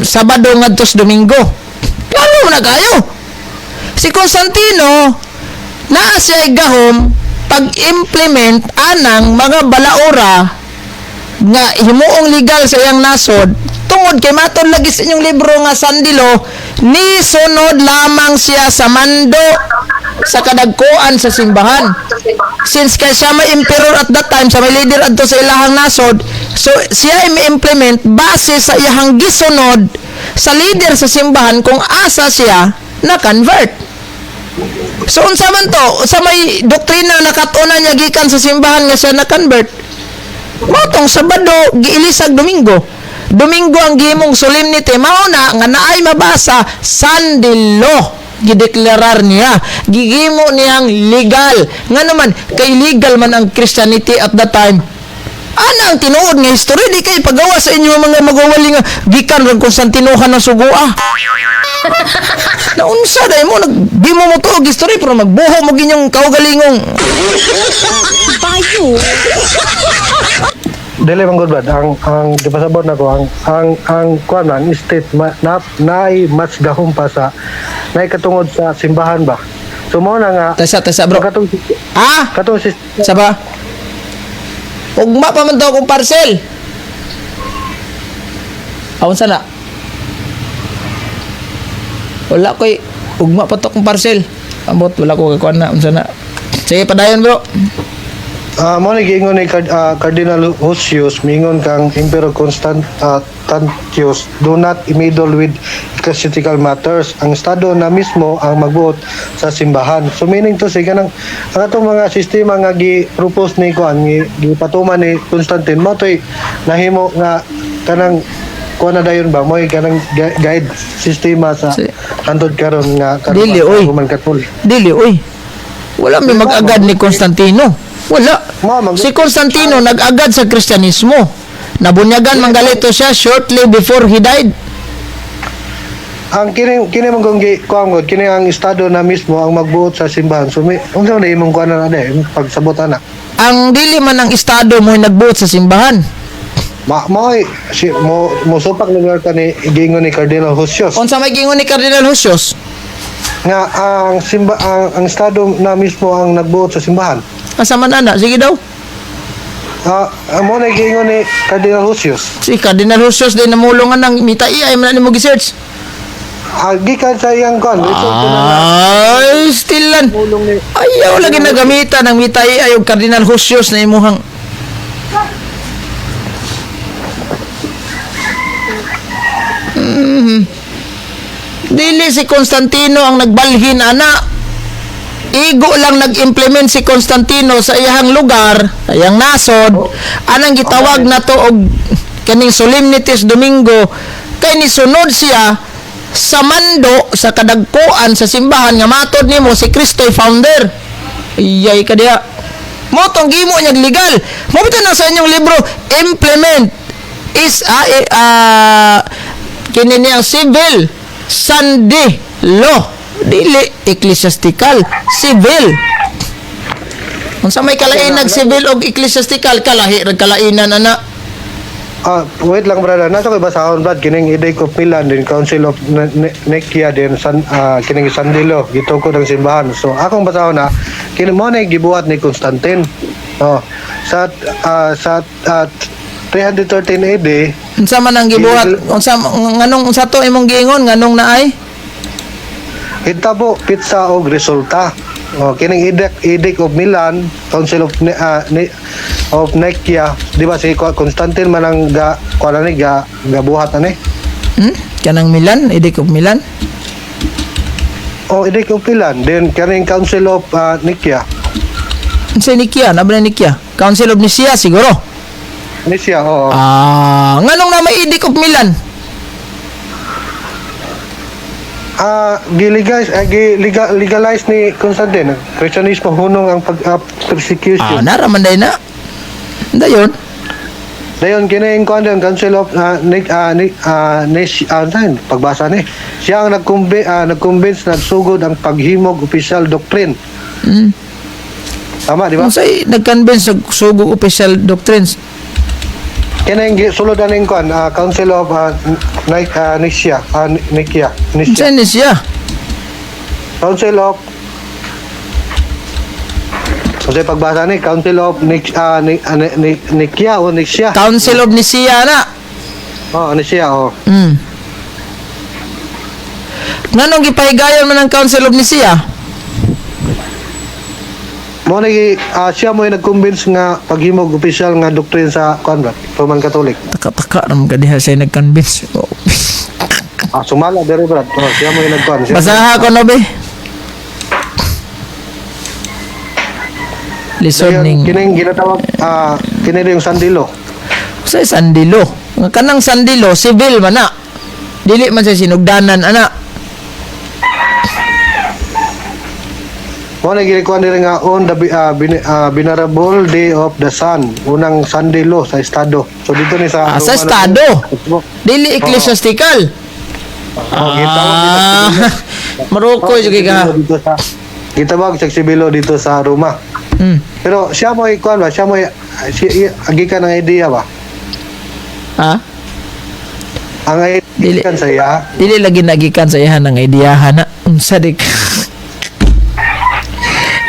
Speaker 1: Sabado ngadto sa Domingo. Klaro na kayo. Si Constantino naa siya gahom pag-implement anang mga balaura nga himuong legal sa iyang nasod tungod kay matod lagi sa inyong libro nga Sandilo ni sunod lamang siya sa mando sa kadagkuan sa simbahan. Since kay siya may emperor at that time, siya may leader adto sa ilahang nasod, so siya ay may implement base sa iyang gisunod sa leader sa simbahan kung asa siya na-convert. So unsa man to, sa may doktrina nakatuna niya gikan sa simbahan nga siya na-convert. Motong Sabado giilisag Domingo. Domingo ang gihimong solemnity mao na nga naay mabasa Sandilo gideklarar niya gigimo niyang legal nga naman kay legal man ang Christianity at that time. Ana ang tinuod nga history di kay pagawa sa inyo mga magawali nga gikan ron Konstantinohan ng sugua. Naunsa day mo di mo to og history pero magbuho mo ginyong kaugalingong
Speaker 4: Bayo.
Speaker 2: Dili man gud brad ang gipasabot nako ang kuan man state naay mas gahom pa sa naay katungod sa simbahan ba. So mo na nga
Speaker 1: tasa bro.
Speaker 2: katong
Speaker 1: Saba. Ugma pa man daw kong parcel. Awan sana. Wala ko'y ugma pa to kong parcel. Ambot wala ko kakuan na unsa na. Sige padayon bro.
Speaker 2: mo ni giingon ni Cardinal Hosius mingon kang Emperor Constantius do not meddle with ecclesiastical matters. Ang estado na mismo ang magbuot sa simbahan. So meaning to say kanang ang atong mga sistema nga gi-propose ni kuan gipatuman ni Constantine mo toy nahimo nga kanang kuan na dayon ba mo kanang guide sistema sa hantod karon nga
Speaker 1: Dili, oy.
Speaker 2: Roman Catholic.
Speaker 1: Dili oy. Wala may mag-agad ni Constantino. Wala. Si Constantino nag-agad sa Kristyanismo. Nabunyagan manggalito siya shortly before he died.
Speaker 2: Ang kini man kung kuangod kini ang estado na mismo ang magbuot sa simbahan. So unsa na imong kuan na pagsabot ana.
Speaker 1: Ang dili man ang estado mo nagbuot sa simbahan.
Speaker 2: Mo supak lugar ka ni giingon ni Cardinal Hosius
Speaker 1: Unsa may gingon ni Cardinal Hosius?
Speaker 2: nga ang estado na mismo ang nagbuot sa simbahan.
Speaker 1: Asa man ana? Sige daw.
Speaker 2: Mo na giingon ni Cardinal Hosius.
Speaker 1: Si Cardinal Hosius din namulungan ng mitai ay man mo gi-search.
Speaker 2: Gikan sa iyang kuan.
Speaker 1: Ay, still lan. Ayaw lagi nagamitan ng mitai ay og Cardinal Hosius na imuhang Dili si Constantino ang nagbalhin ana. Igo lang nag-implement si Constantino sa iyang lugar, sa iyang nasod. Anang gitawag na to og kaning solemnities Domingo kay nisunod siya sa mando sa kadagkuan sa simbahan nga matod nimo si Kristo'y founder. Iyay ka diha. Mo tong gimo niya legal. Mo bitaw na sa inyong libro implement is kini niyang civil Sunday law, dili ecclesiastical, civil. Unsa may kalainag civil og ecclesiastical kalahi rag kalainan ana.
Speaker 2: Wait lang brother, nasa ko basahon brad kining Edict of Milan din Council of Nicaea din kining Sandilo gitukod ang simbahan. So akong basahon na kini mo na gibuhat ni Constantine. Sa 313 AD.
Speaker 1: Unsa man ang gibuhat? Nganong unsa to imong giingon nganong naay?
Speaker 2: Hitabo pizza og resulta. Kining Edict of Milan, Council of Nicaea, di ba si Constantine man ang gabuhat ani?
Speaker 1: Kanang Milan, Edict of Milan.
Speaker 2: Edict of Milan, then kining Council of Nicaea.
Speaker 1: Unsa Nicaea? Nabra Nicaea? Council of Nicaea siguro.
Speaker 2: Nicaea, oo.
Speaker 1: Nganong na may Edict of Milan?
Speaker 2: legalize ni Constantine. Christianismo hunong ang persecution.
Speaker 1: Naraman day na. Dayon.
Speaker 2: Dayon kini kuan ang Council of pagbasa ni. Siya ang nag-convince na sugod ang paghimog official doctrine. Tama di ba?
Speaker 1: Unsay nag-convince sa sugog official doctrines?
Speaker 2: Kini ang sulod aning kuan Council of Nicaea.
Speaker 1: Unsay ni siya?
Speaker 2: Council of Kasi pagbasa ni Council of Nicaea o Nicaea.
Speaker 1: Council of Nicaea na.
Speaker 2: Nicaea
Speaker 1: Nganong gipahigayon man ang Council of Nicaea?
Speaker 2: Mo siya mo nag-convince nga paghimog official nga doctrine sa Roman Catholic.
Speaker 1: Taka-taka naman ka diha siya nag-convince.
Speaker 2: Sumala dere brad. Siya mo nag-convince.
Speaker 1: Basaha ko no be. Lisod ning
Speaker 2: Kining ginatawag kini yung sandilo.
Speaker 1: sa sandilo. Nga kanang sandilo civil man na. Dili man sa sinugdanan ana.
Speaker 2: Mo gilikuan diri nga on the venerable day of the sun, unang sandilo sa estado. So dito ni sa
Speaker 1: Sa estado. Dili ecclesiastical. Marukoy jud ka.
Speaker 2: Gitawag sa sibilo dito sa Roma. Pero siya mo ikuan ba? Siya mo agi ka ng idea ba?
Speaker 1: Ha?
Speaker 2: Ang
Speaker 1: Dili.
Speaker 2: idea kan saya.
Speaker 1: Dili lagi nagikan sa ihan ng ideahan na. Unsa dik.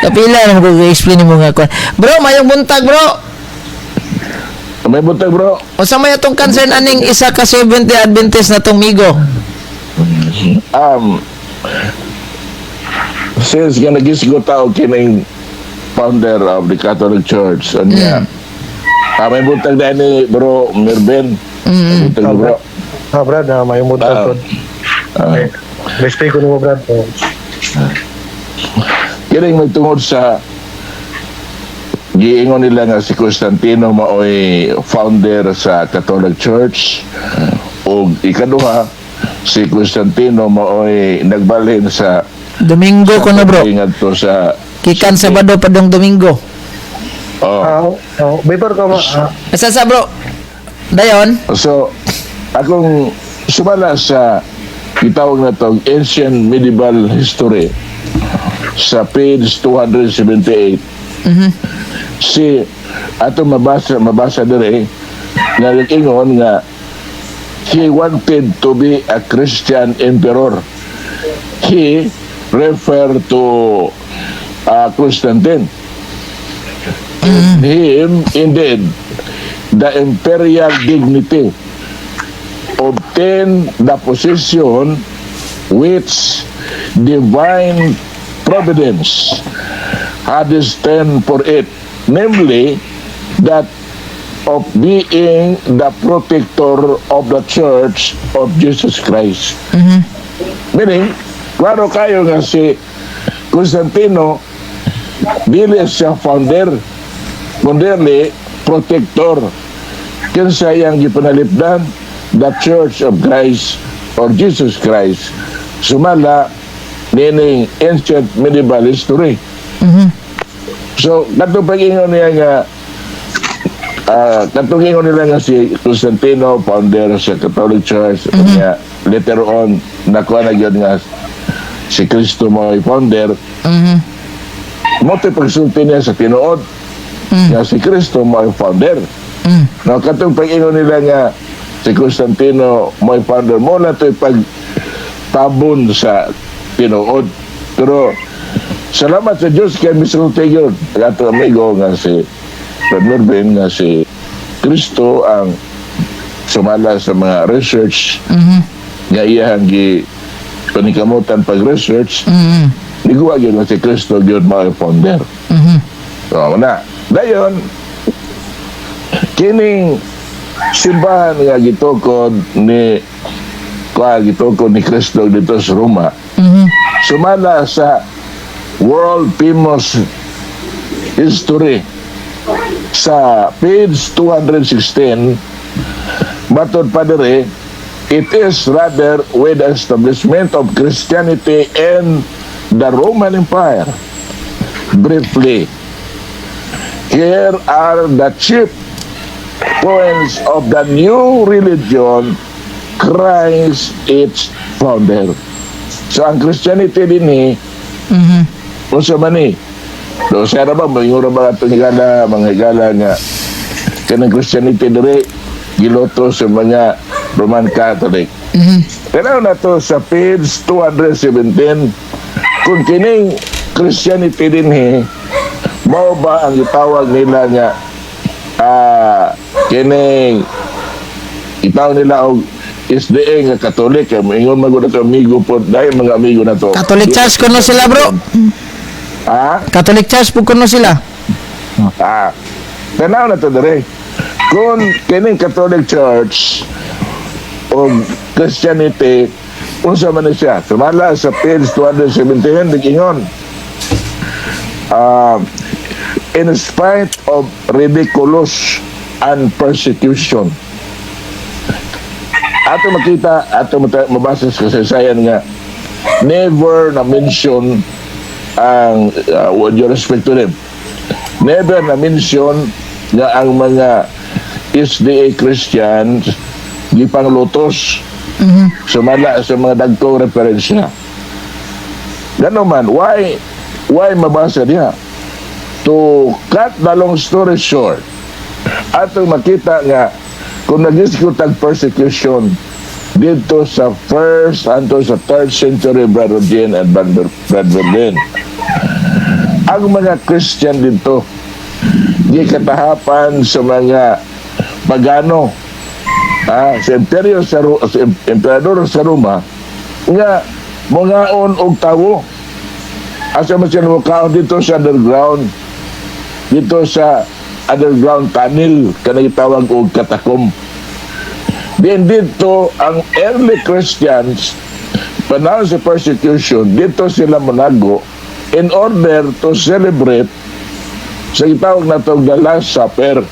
Speaker 1: Kapila na ko explain mo nga ko. Bro, mayong buntag bro.
Speaker 5: May buntag bro.
Speaker 1: O sa may atong concern aning isa ka 70 Adventist na tong migo.
Speaker 5: Since ginagis ko tao kining founder of the Catholic Church, anya. May buntag na ni bro Merben. May buntag ni bro.
Speaker 2: Brad, may buntag ko. Mistake ko mo brad.
Speaker 5: Kining may tungod sa giingon nila nga si Constantino maoy founder sa Catholic Church, o ikaduha si Constantino maoy nagbalhin sa
Speaker 1: Domingo ko na bro.
Speaker 5: ngadto sa
Speaker 1: Kikan Sabado padong Domingo.
Speaker 2: Before ka
Speaker 1: Asa sa bro? Dayon.
Speaker 5: So akong sumala sa itawag na to ancient medieval history sa page 278. Si ato mabasa dire nga nag-ingon nga he wanted to be a Christian emperor. He referred to Constantine. Him indeed the imperial dignity obtain the position which divine providence had destined for it, namely that of being the protector of the Church of Jesus Christ. Meaning, klaro kayo nga si Constantino dili siya founder, kundi protector. Kinsa yang gipanalipdan the Church of Christ or Jesus Christ. Sumala nining ancient medieval history. So, katong pag-ingon niya nga katong ingon nila nga si Constantino, founder sa Catholic Church, niya later on nakuha na yun nga si Cristo mo founder. Mo to pagsulti niya sa tinuod nga si Cristo mo founder. Now, katong pag-ingon nila nga si Constantino mo founder, mo na to pagtabon sa tinuod. Pero salamat sa Diyos kay misulti yun. Kato amigo nga si Brad Mervin nga si Cristo ang sumala sa mga research nga iyang panikamutan pag-research. Niguwa yun nga si Cristo yun mga founder. So, na. Dayon, kining simbahan nga gitukod ni Cristo dito sa Roma, sumala sa world famous history sa page 216. Matod pa dire It is rather with the establishment of Christianity in the Roman Empire. Briefly, here are the chief points of the new religion, Christ its founder. So ang Christianity din unsa man ni? Do siya ra ba mayong ba ato mga higala nga kanang Christianity dire giloto sa mga Roman Catholic. Pero na to sa page 217 kung kining Christianity din mao ba ang itawag nila nga kining itawag nila og SDA nga Katolik kay ingon magud ato amigo po dai mga amigo na to.
Speaker 1: Catholic Church kuno sila, bro. Catholic Church po kuno sila.
Speaker 5: Tanaw na to dire. Kung kining Catholic Church o Christianity, unsa man siya? Sumala sa page 217, nag-ingon. In spite of ridiculous and persecution. Ato makita, ato mabasa sa kasaysayan nga, never na mention ang, with your respect to them, never na mention nga ang mga SDA Christians gipanglutos sumala sa mga dagkong referensya. Gano man, why mabasa niya? To cut the long story short, atong makita nga kung nag-execute ang persecution dito sa 1st until sa 3rd century, Brother Jean and Brother Berlin, ang mga Christian dito di katahapan sa mga pagano sa emperador sa Roma nga mungaon og tawo asa man sila mukaon dito sa underground tunnel kanang gitawag og katakom. Then dito ang early Christians panahon sa persecution dito sila monago in order to celebrate sa gitawag na to the Last Supper.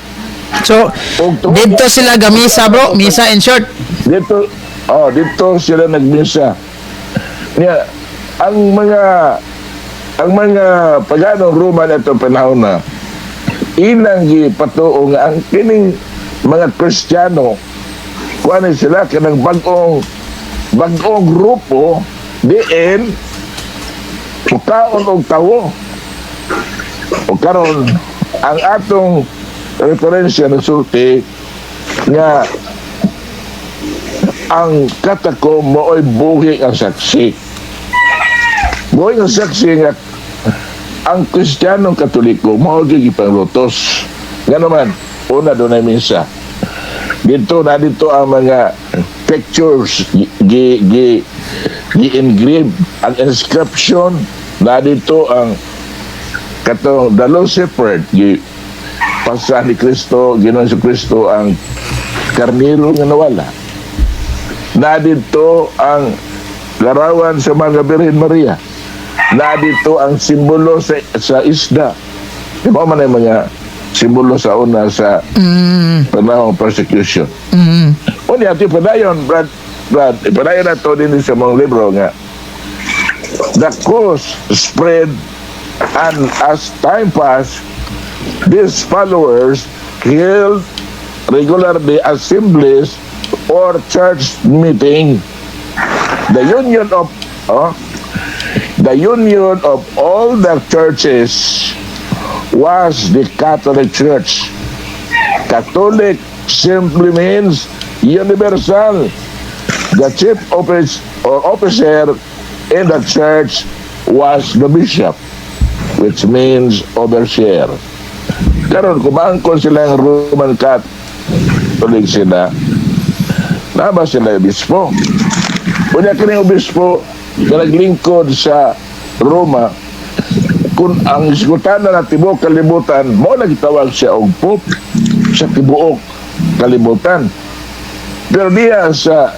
Speaker 1: So, dito sila gamisa, bro. Misa in short.
Speaker 5: Dito sila nagmisa. Niya, ang mga paganong Roma na itong panahon na ilang gipatuo nga ang kining mga Kristiyano kuha sila kanang bagong grupo diin ukaon og tawo o karon ang atong referensya na sulti nga ang katakom moo'y buhi ang saksi. Buhi ang saksi nga ang Kristiyanong Katoliko mao gyud gipanglutos. Nga naman, una doon ay misa. Dito ang mga pictures gi-engrave ang inscription na dito ang katong the Lucifer pasa ni Kristo, Ginoong Kristo ang karnero nga nawala. Na dito ang larawan sa mga Birhen Maria. Na dito ang simbolo sa isda. Di ba man yung mga simbolo sa una sa panahong persecution. Unya, ito padayon, Brad, padayon na ito din sa mga libro nga the cause spread and as time passed, these followers held regularly assemblies or church meeting. The union of all the churches was the Catholic Church. Catholic simply means universal. The chief officer in the church was the bishop, which means overseer. Karon kumangkon sila ng Roman Catholic sila, naba sila obispo. Unya kining obispo na naglingkod sa Roma, kung ang isgutan na tibuok kalibutan, mo nagtawag siya og pope sa tibuok kalibutan. Pero diya sa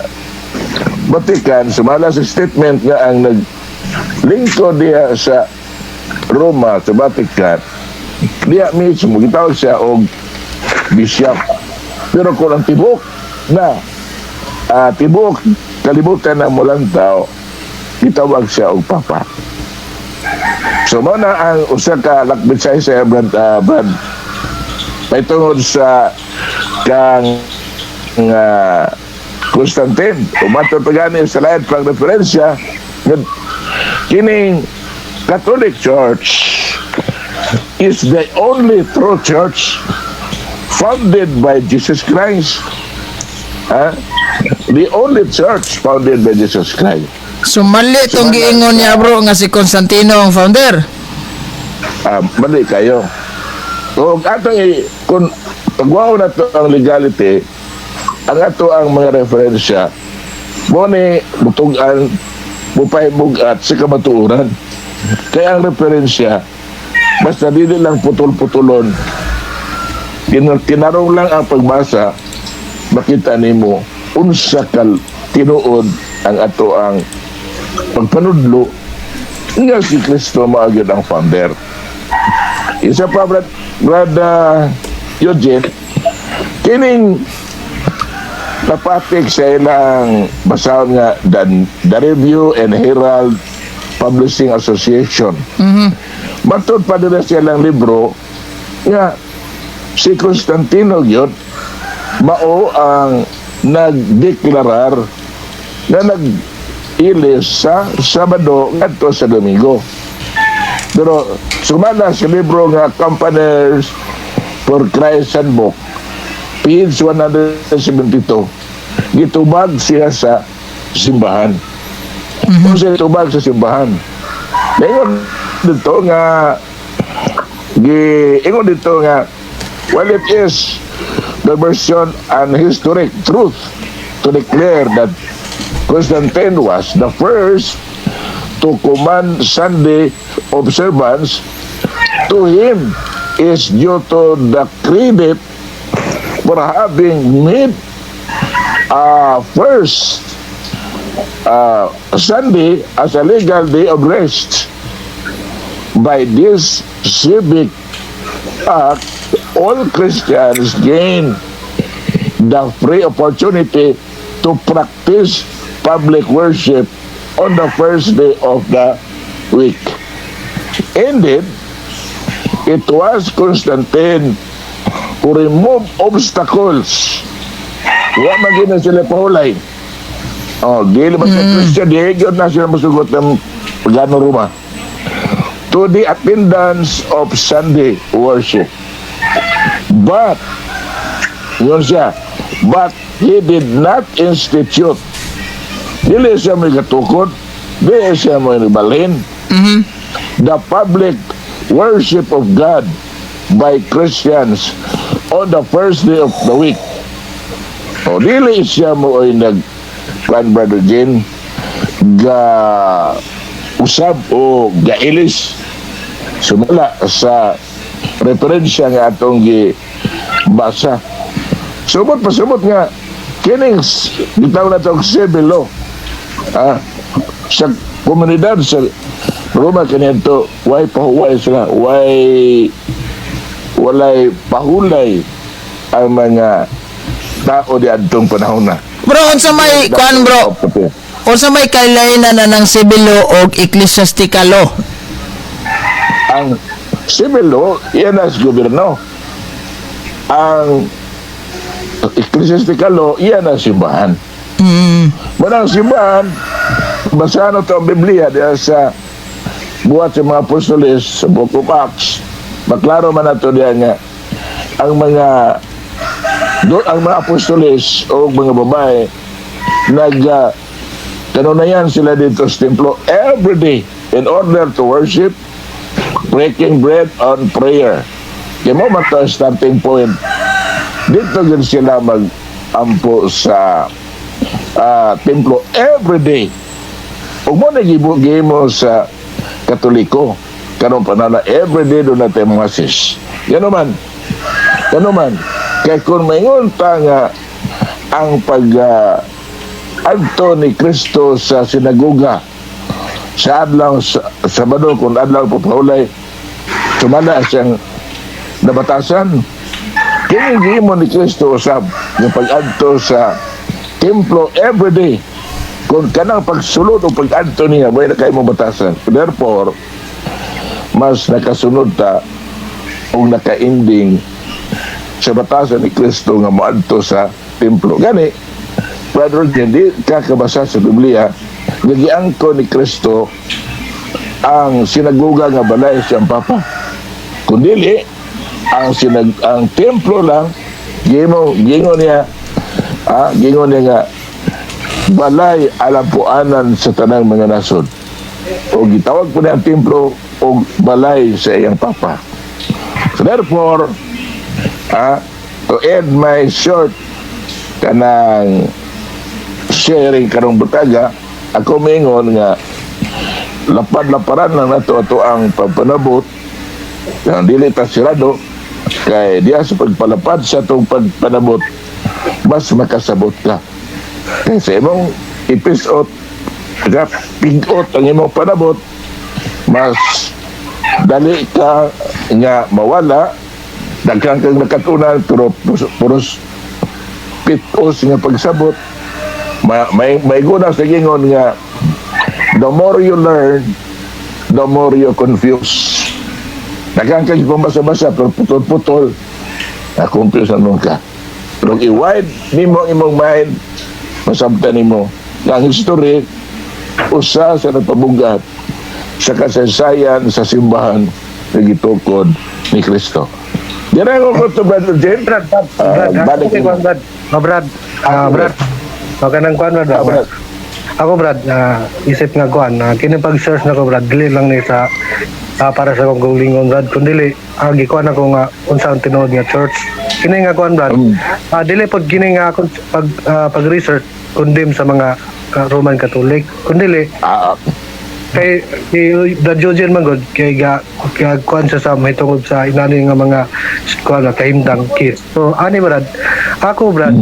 Speaker 5: Vatican, sumala sa statement nga ang naglingkod diya sa Roma, sa Vatican, diya mismo gitawag siya og bishop. Pero kung ang tibuok na tibuok kalibutan ng mulang tao, itawag siya og Papa. So mo na ang usa ka lakbit sa Brad, paitungod sa kang Constantine. Umatod pa gani sa lahat pang referensya kining Catholic Church is the only true church founded by Jesus Christ. The only church founded by Jesus Christ.
Speaker 1: So mali itong giingon niya bro nga si Constantino ang founder.
Speaker 5: Mali kayo. So, kung pagwaw na to ang legality, ang ato ang mga referensya, mo ni butugan, bupahibugat sa kamatuuran. Kaya ang referensya, basta dili lang putol-putulon, tinarong lang ang pagbasa, makita nimo unsa kal tinuod ang ato ang pagpanudlo nga si Kristo maagid ang founder. Isa pa Brad Eugene, kining napatik sa ilang basahon nga the Review and Herald Publishing Association. Matod pa nila silang libro nga si Constantino yun mao ang nagdeklarar na nag-ilis sa Sabado ngadto sa Domingo. Pero sumala sa libro nga Companies for Christ Handbook, page 172, gitubag siya sa simbahan. Kung siya gitubag sa simbahan, ingon dito nga well, it is the version and historic truth to declare that Constantine was the first to command Sunday observance. To him is due to the credit for having made first Sunday as a legal day of rest. By this civic act, all Christians gain the free opportunity to practice public worship on the first day of the week. Indeed, it was Constantine who removed obstacles. Wa magina sila pahulay. Dili ba sa Christian, di yun na sila masugot ng pagano Roma. To the attendance of Sunday worship. But he did not institute. Dili siya may katukod, dili siya may balhin. The public worship of God by Christians on the first day of the week. Dili siya mo ay Brother Jane, usab o gailis. Sumala sa referensya nga atong gibasa. Sumot nga kining bitaw na itong civil law sa komunidad sa Roma kanito, why pahuway sila, walay pahulay ang mga tao di adtong panahon na.
Speaker 1: Bro, unsa may kuan bro? Unsa may kailainan na ng civil law o ecclesiastical law?
Speaker 5: Ang civil law, yan as gobyerno. Ang ecclesiastical law, yan ang simbahan. Manang simbahan, basahan ito ang Biblia diya sa buhat sa mga apostoles sa Book of Acts. Maklaro man ito diya nga ang mga apostoles o mga babae kanunayan sila dito sa templo every day in order to worship, breaking bread on prayer. Kaya mo man ito starting point. Dito din sila mag-ampo sa templo every day. Huwag mo nagibugay-mo sa Katoliko. Kanong panana, every day doon natin mga sis. Yan naman. Kaya kung maingon ta nga ang adto ni Kristo sa sinagoga sa adlaw Sabado, kung adlaw papahulay, sumala siyang nabatasan. Kaya gihimo ni Kristo usab yung pag-adto sa templo everyday. Kung kanang pagsulod o pag-adto niya, may na kayo mong batasan. Therefore, mas nakasunod ta o naka-ending sa batasan ni Kristo nga moadto sa templo. Gani, Brother, hindi kakabasa sa Biblia, nagiangko ni Kristo ang sinaguga nga balay siyang Papa. Kundili, ang templo lang, gingon niya nga, balay alampuanan sa tanang mga nasod. O gitawag po niya ang templo o balay sa iyang Papa. So therefore, to end my short kanang sharing karong butaga, ako mingon nga lapad-laparan lang nato ato ang pagpanabot ang dili ta sirado kay diya sa pagpalapad sa itong pagpanabot mas makasabot ka kay sa imong episode pigot ang imong panabot mas dali ka nga mawala daghang kang nakatunan pero puros pitos nga pagsabot may guna sa gingon nga the more you learn the more you confuse. Nagkangkag pambasa-basa pero putol-putol na-confuse naman ka. Pero i-wide nimo ang imong mind masabtan nimo na ang history usa sa nagpabugat sa kasaysayan sa simbahan na gitukod ni Kristo. Dire ko to Brother Jane.
Speaker 2: Brad. Magandang kuan Brad. Ako Brad, isip nga kuan, kini pag-search na ko Brad, dili lang ni sa para sa kong gulingon Brad, kundi gikuan ako nga unsa ang tinuod nga church. Kini nga kuan Brad, dili pod kini nga akong pag-research condemn sa mga Roman Catholic, kundi kay Brad Jojen man gud kay kuan sa mahitungod sa inani nga mga kuan kahimdang kiss. So ani Brad, ako Brad,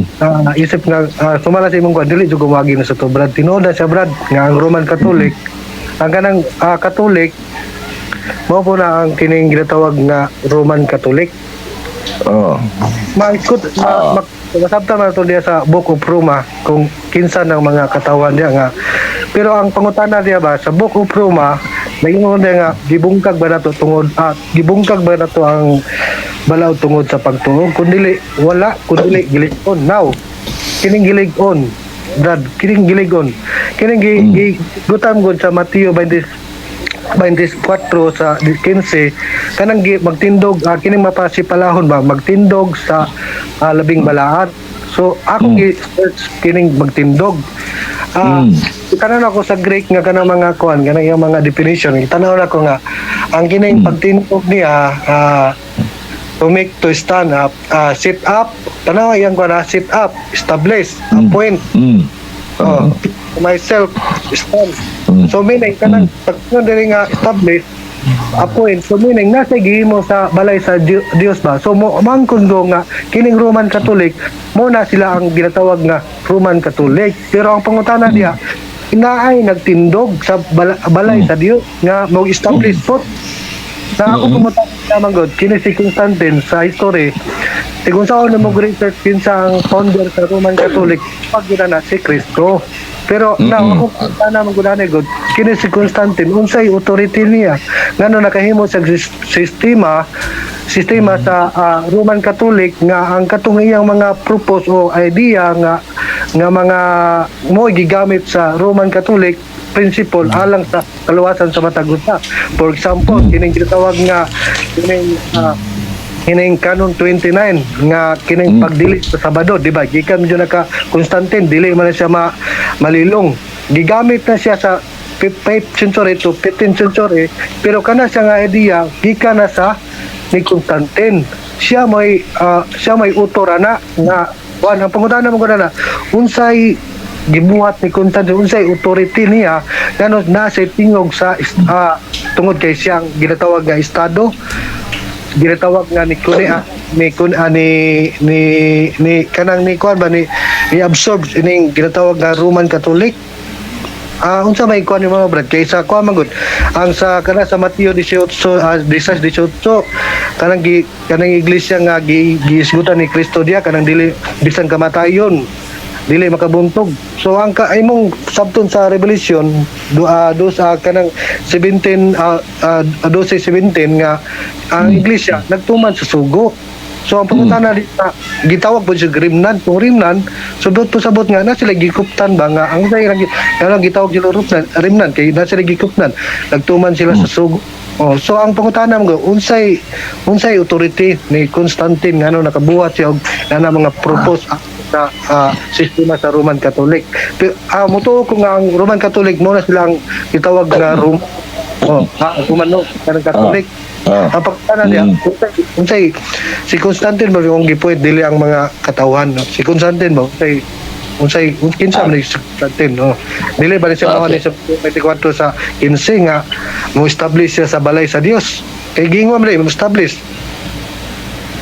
Speaker 2: isip nga sumala sa imong kuan dili jud gumagi na sa to Brad. Tinuod na siya Brad nga ang Roman Catholic, ang kanang Catholic mao po na ang kining ginatawag nga Roman Catholic. Masabta man ito diya sa Book of Roma kung kinsa ng mga katawan diya nga. Pero ang pangutana diya ba sa Book of Roma, nagingon diya nga gibungkag ba nato ang balaw tungod sa pagtuog kundi gilig-on. Now kining gilig-on Brad, kining gilig-on kining gutam gud sa Mateo 24 sa 15 kanang magtindog kining mapasipalahon ba magtindog sa labing balaan. So ako gi-search kining magtindog. Kanan ako sa Greek nga kanang mga kuan kanang yung mga definition tanaw na ko nga ang kining pagtindog niya to make to stand up, sit up, tanaw yang kuan sit up, establish, appoint. Myself stand. So meaning kanang pagkuan diri nga establish appoint, so meaning nasa gihimo sa balay sa Dios ba. So mangkon go nga kining Roman Catholic mo na sila ang ginatawag nga Roman Catholic, pero ang pangutana diya inaay nagtindog sa balay sa Dios nga mo establish po na ako pumunta naman god kini si Constantine sa history kung saan mo research kinsa ang founder sa Roman Catholic pag na si Kristo. Pero now ako sana magudane god kini si Constantine unsay authority niya ngano nakahimo sa sistema sa Roman Catholic nga ang katong iyang mga purpose o idea nga mga mo gigamit sa Roman Catholic principle alang sa kaluwasan sa matag usa. For example, kining gitawag nga kining Canon 29 nga kining pagdili sa Sabado, di ba? Gikan medyo naka Constantine, dili man na siya malilong. Gigamit na siya sa 5th century to 15th century, pero kana siya nga idea gikan na sa ni Constantine. Siya may utorana nga ang pangutana mo na unsay gibuhat ni Constantine unsay authority niya ngano nasa tingog sa tungod kay siyang ginatawag nga estado, ginatawag nga ni kanang ni kuan ba ni absorb ining ginatawag nga Roman Catholic. Unsa may kuan ni mga brad kay sa kuan magud ang sa kana sa Mateo 18 kanang iglesia nga giisgutan ni Kristo diya kanang dili bisan kamatayon dili makabuntog. So ang imong sabton sa Revelation do sa kanang 17 12:17 nga ang iglesia nagtuman sa sugo. So ang pangutana gitawag po siya remnant. Kung remnant, subot po sabot nga na sila gikuptan ba nga ang say lang gitawag sila remnant kay na sila gikuptan. Nagtuman sila sa sugo. Oh, so ang pangutana mo unsay authority ni Constantine ngano nakabuhat siya og na mga propose sa sistema sa Roman Catholic. Pero mutuo ko nga ang Roman Catholic mo na silang gitawag nga Romano kanang Catholic. Ang pagkana niya, unsay si Constantine ba yung gipuit dili ang mga katawhan, no? Si Constantine ba unsay kinsa man si Constantine, no? Dili ba ni siya mga sa 24 sa 15 nga mo establish siya sa balay sa Dios. Kay gingon man mo establish.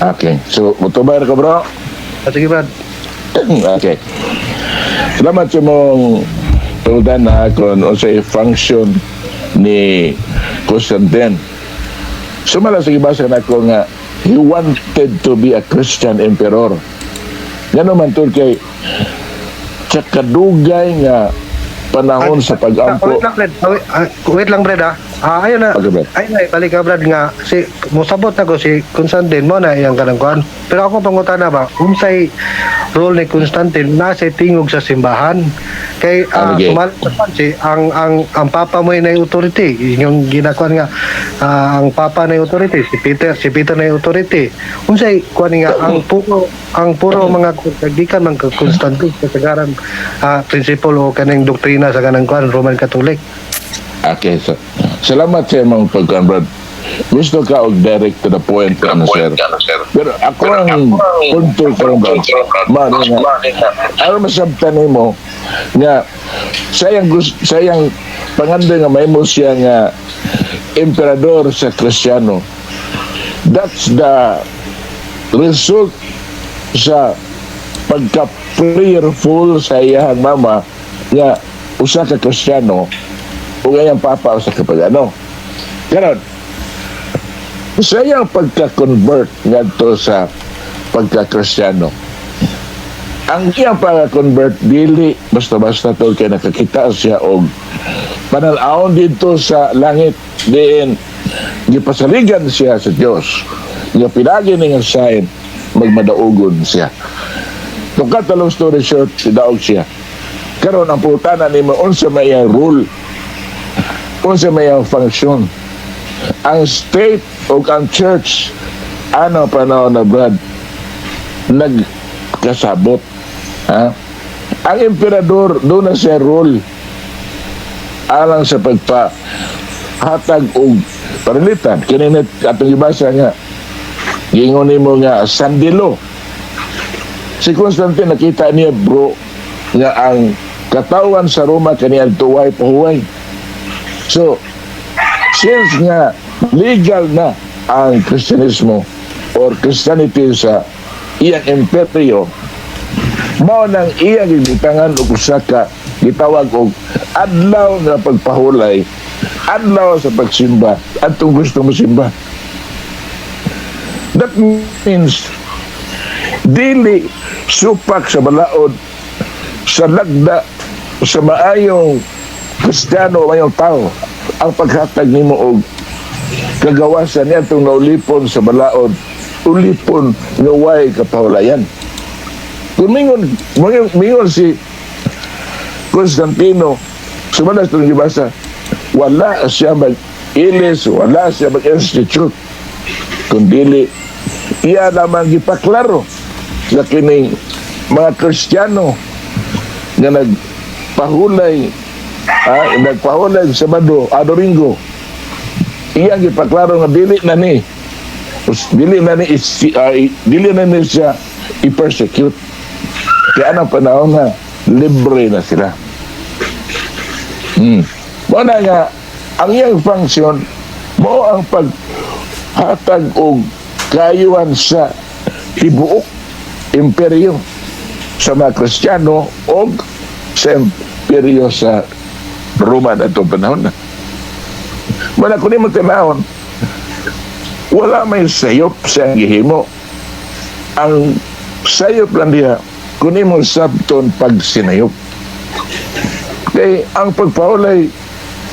Speaker 5: Okay. So, mutubar ka, bro?
Speaker 2: Sige, Brad.
Speaker 5: Okay. Salamat sa mong pagkutan na kung unsay function ni Constantine. Sumala sa ibasa na ko nga he wanted to be a Christian emperor. Gano man to kay sa kadugay nga panahon sa pag-ampo.
Speaker 2: Wait lang, Brad, ayun na.
Speaker 5: Okay, Brad.
Speaker 2: Ayun na, balik ka, Brad, nga musabot na ko si Constantine mo na iyang kanangkuhan. Pero ako pangutana ba, unsay role ni Constantine na sa tingog sa simbahan. Kay sumalit sa pansi, ang papa mo na authority. Yung ginakuan nga, ang papa na authority, si Peter na authority. Unsay kuan nga ang puro mga kagdikan man kag Constantine kasagaran principle o kaning doktrina sa kanang kuan Roman Catholic.
Speaker 5: Okay, so salamat sa imong pagkuhan, Brad. Gusto ka og direct to the point ano, sir. Pero ako ang punto ko, Brad. Mano nga, alam masabtan mo nga sayang pangandoy nga may mo siya nga emperador sa Kristiyano. That's the result sa pagka-prayerful sa iyang mama nga usa ka Kristiyano o ngayang papa usa ka pagano. Karon sa iyang pagka-convert ngadto sa pagka-Kristiyano, ang iyang pagka-convert dili basta-basta to kay nakakita siya og panalawon dito sa langit diin gipasaligan siya sa Dios nga pinagi ning sign magmadaugon siya. To cut the long story short, sidaog siya. Karon ang putana nimo unsa may iyang rule, unsa may iyang function. Ang state o ang church ano panahon na, Brad, nagkasabot, ha? Ang emperador doon na siya role alang sa pagpahatag og parilitan. Kininit atong ibasa nga gingon nimo nga sandilo. Si Constantine nakita niya, bro, nga ang katawan sa Roma kaniya tuway pahuway. So since nga legal na ang Kristyanismo or Christianity sa iyang imperyo, mao nang iyang gibutangan og usa ka gitawag og adlaw nga pagpahulay, adlaw sa pagsimba atong gusto mo simba. That means dili supak sa balaod sa lagda sa maayong Kristiyano o mayong tao ang paghatag nimo og kagawasan niya itong naulipon sa balaod, ulipon nga way kapahulayan. Kung mingon si Constantino, sumanas itong gibasa, wala siya mag-ilis, wala siya mag-institute, kundi iya naman gipaklaro na kining mga Kristiyano nga nagpahulay Sabado, Domingo, iya gipaklaro nga dili na ni siya i-persecute. Kaya anong panahon na libre na sila. Muna nga ang iyang function mo ang paghatag og kayuhan sa tibuok imperyo sa mga Kristiyano o sa imperyo sa Roma na itong panahon na. Wala ko ni mo tinahon, wala may sayop sa gihimo. Ang sayop lang niya kunin mo sabton pag sinayop. Kay ang pagpaulay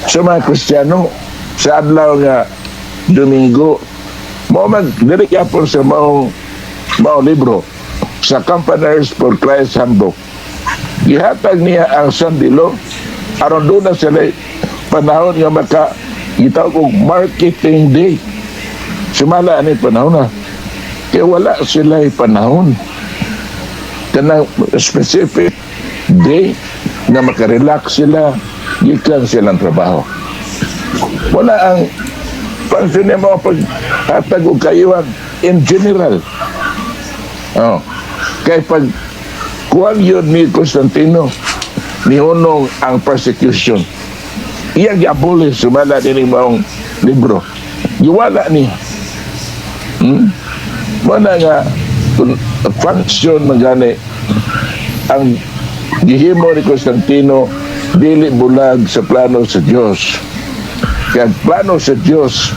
Speaker 5: sa mga Kristiyano sa adlaw nga Domingo, mo man dili gyapon sa maong libro sa Campaigners for Christ Handbook. Gihatag niya ang sandilo aron doon na sila panahon nga maka gitawag og marketing day. Sumala ani panahon na. Kaya wala sila panahon kanang specific day na makarelax sila, gikan silang trabaho. Wala ang pansin niya mga paghatag o kayuan in general. Oh. Kaya pag kuwag yun ni Constantino, nihunong ang persecution. Iyang i-abolish, sumala din yung maong libro. Iwala niya. Wala nga function na gani ang gihimo ni Constantino dili bulag sa plano sa Dios. Kaya plano sa Dios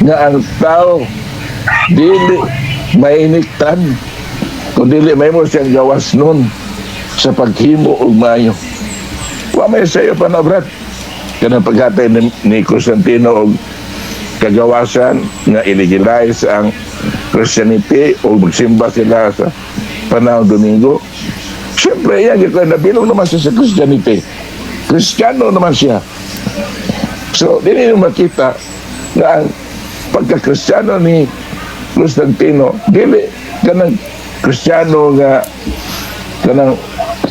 Speaker 5: nga ang tao dili mainiktan kung dili may mo siyang gawas nun sa paghimo og maayo. Wa may sayo pa na brad kanang paghatay ni Constantino og kagawasan nga ilegalize ang Christianity o magsimba sila sa panahon Domingo. Siyempre, yan, nabilong naman siya sa Christianity. Kristiyano naman siya. So, din yung makita na ang pagka-Kristiyano ni Constantino, dili kanang Kristiyano nga kanang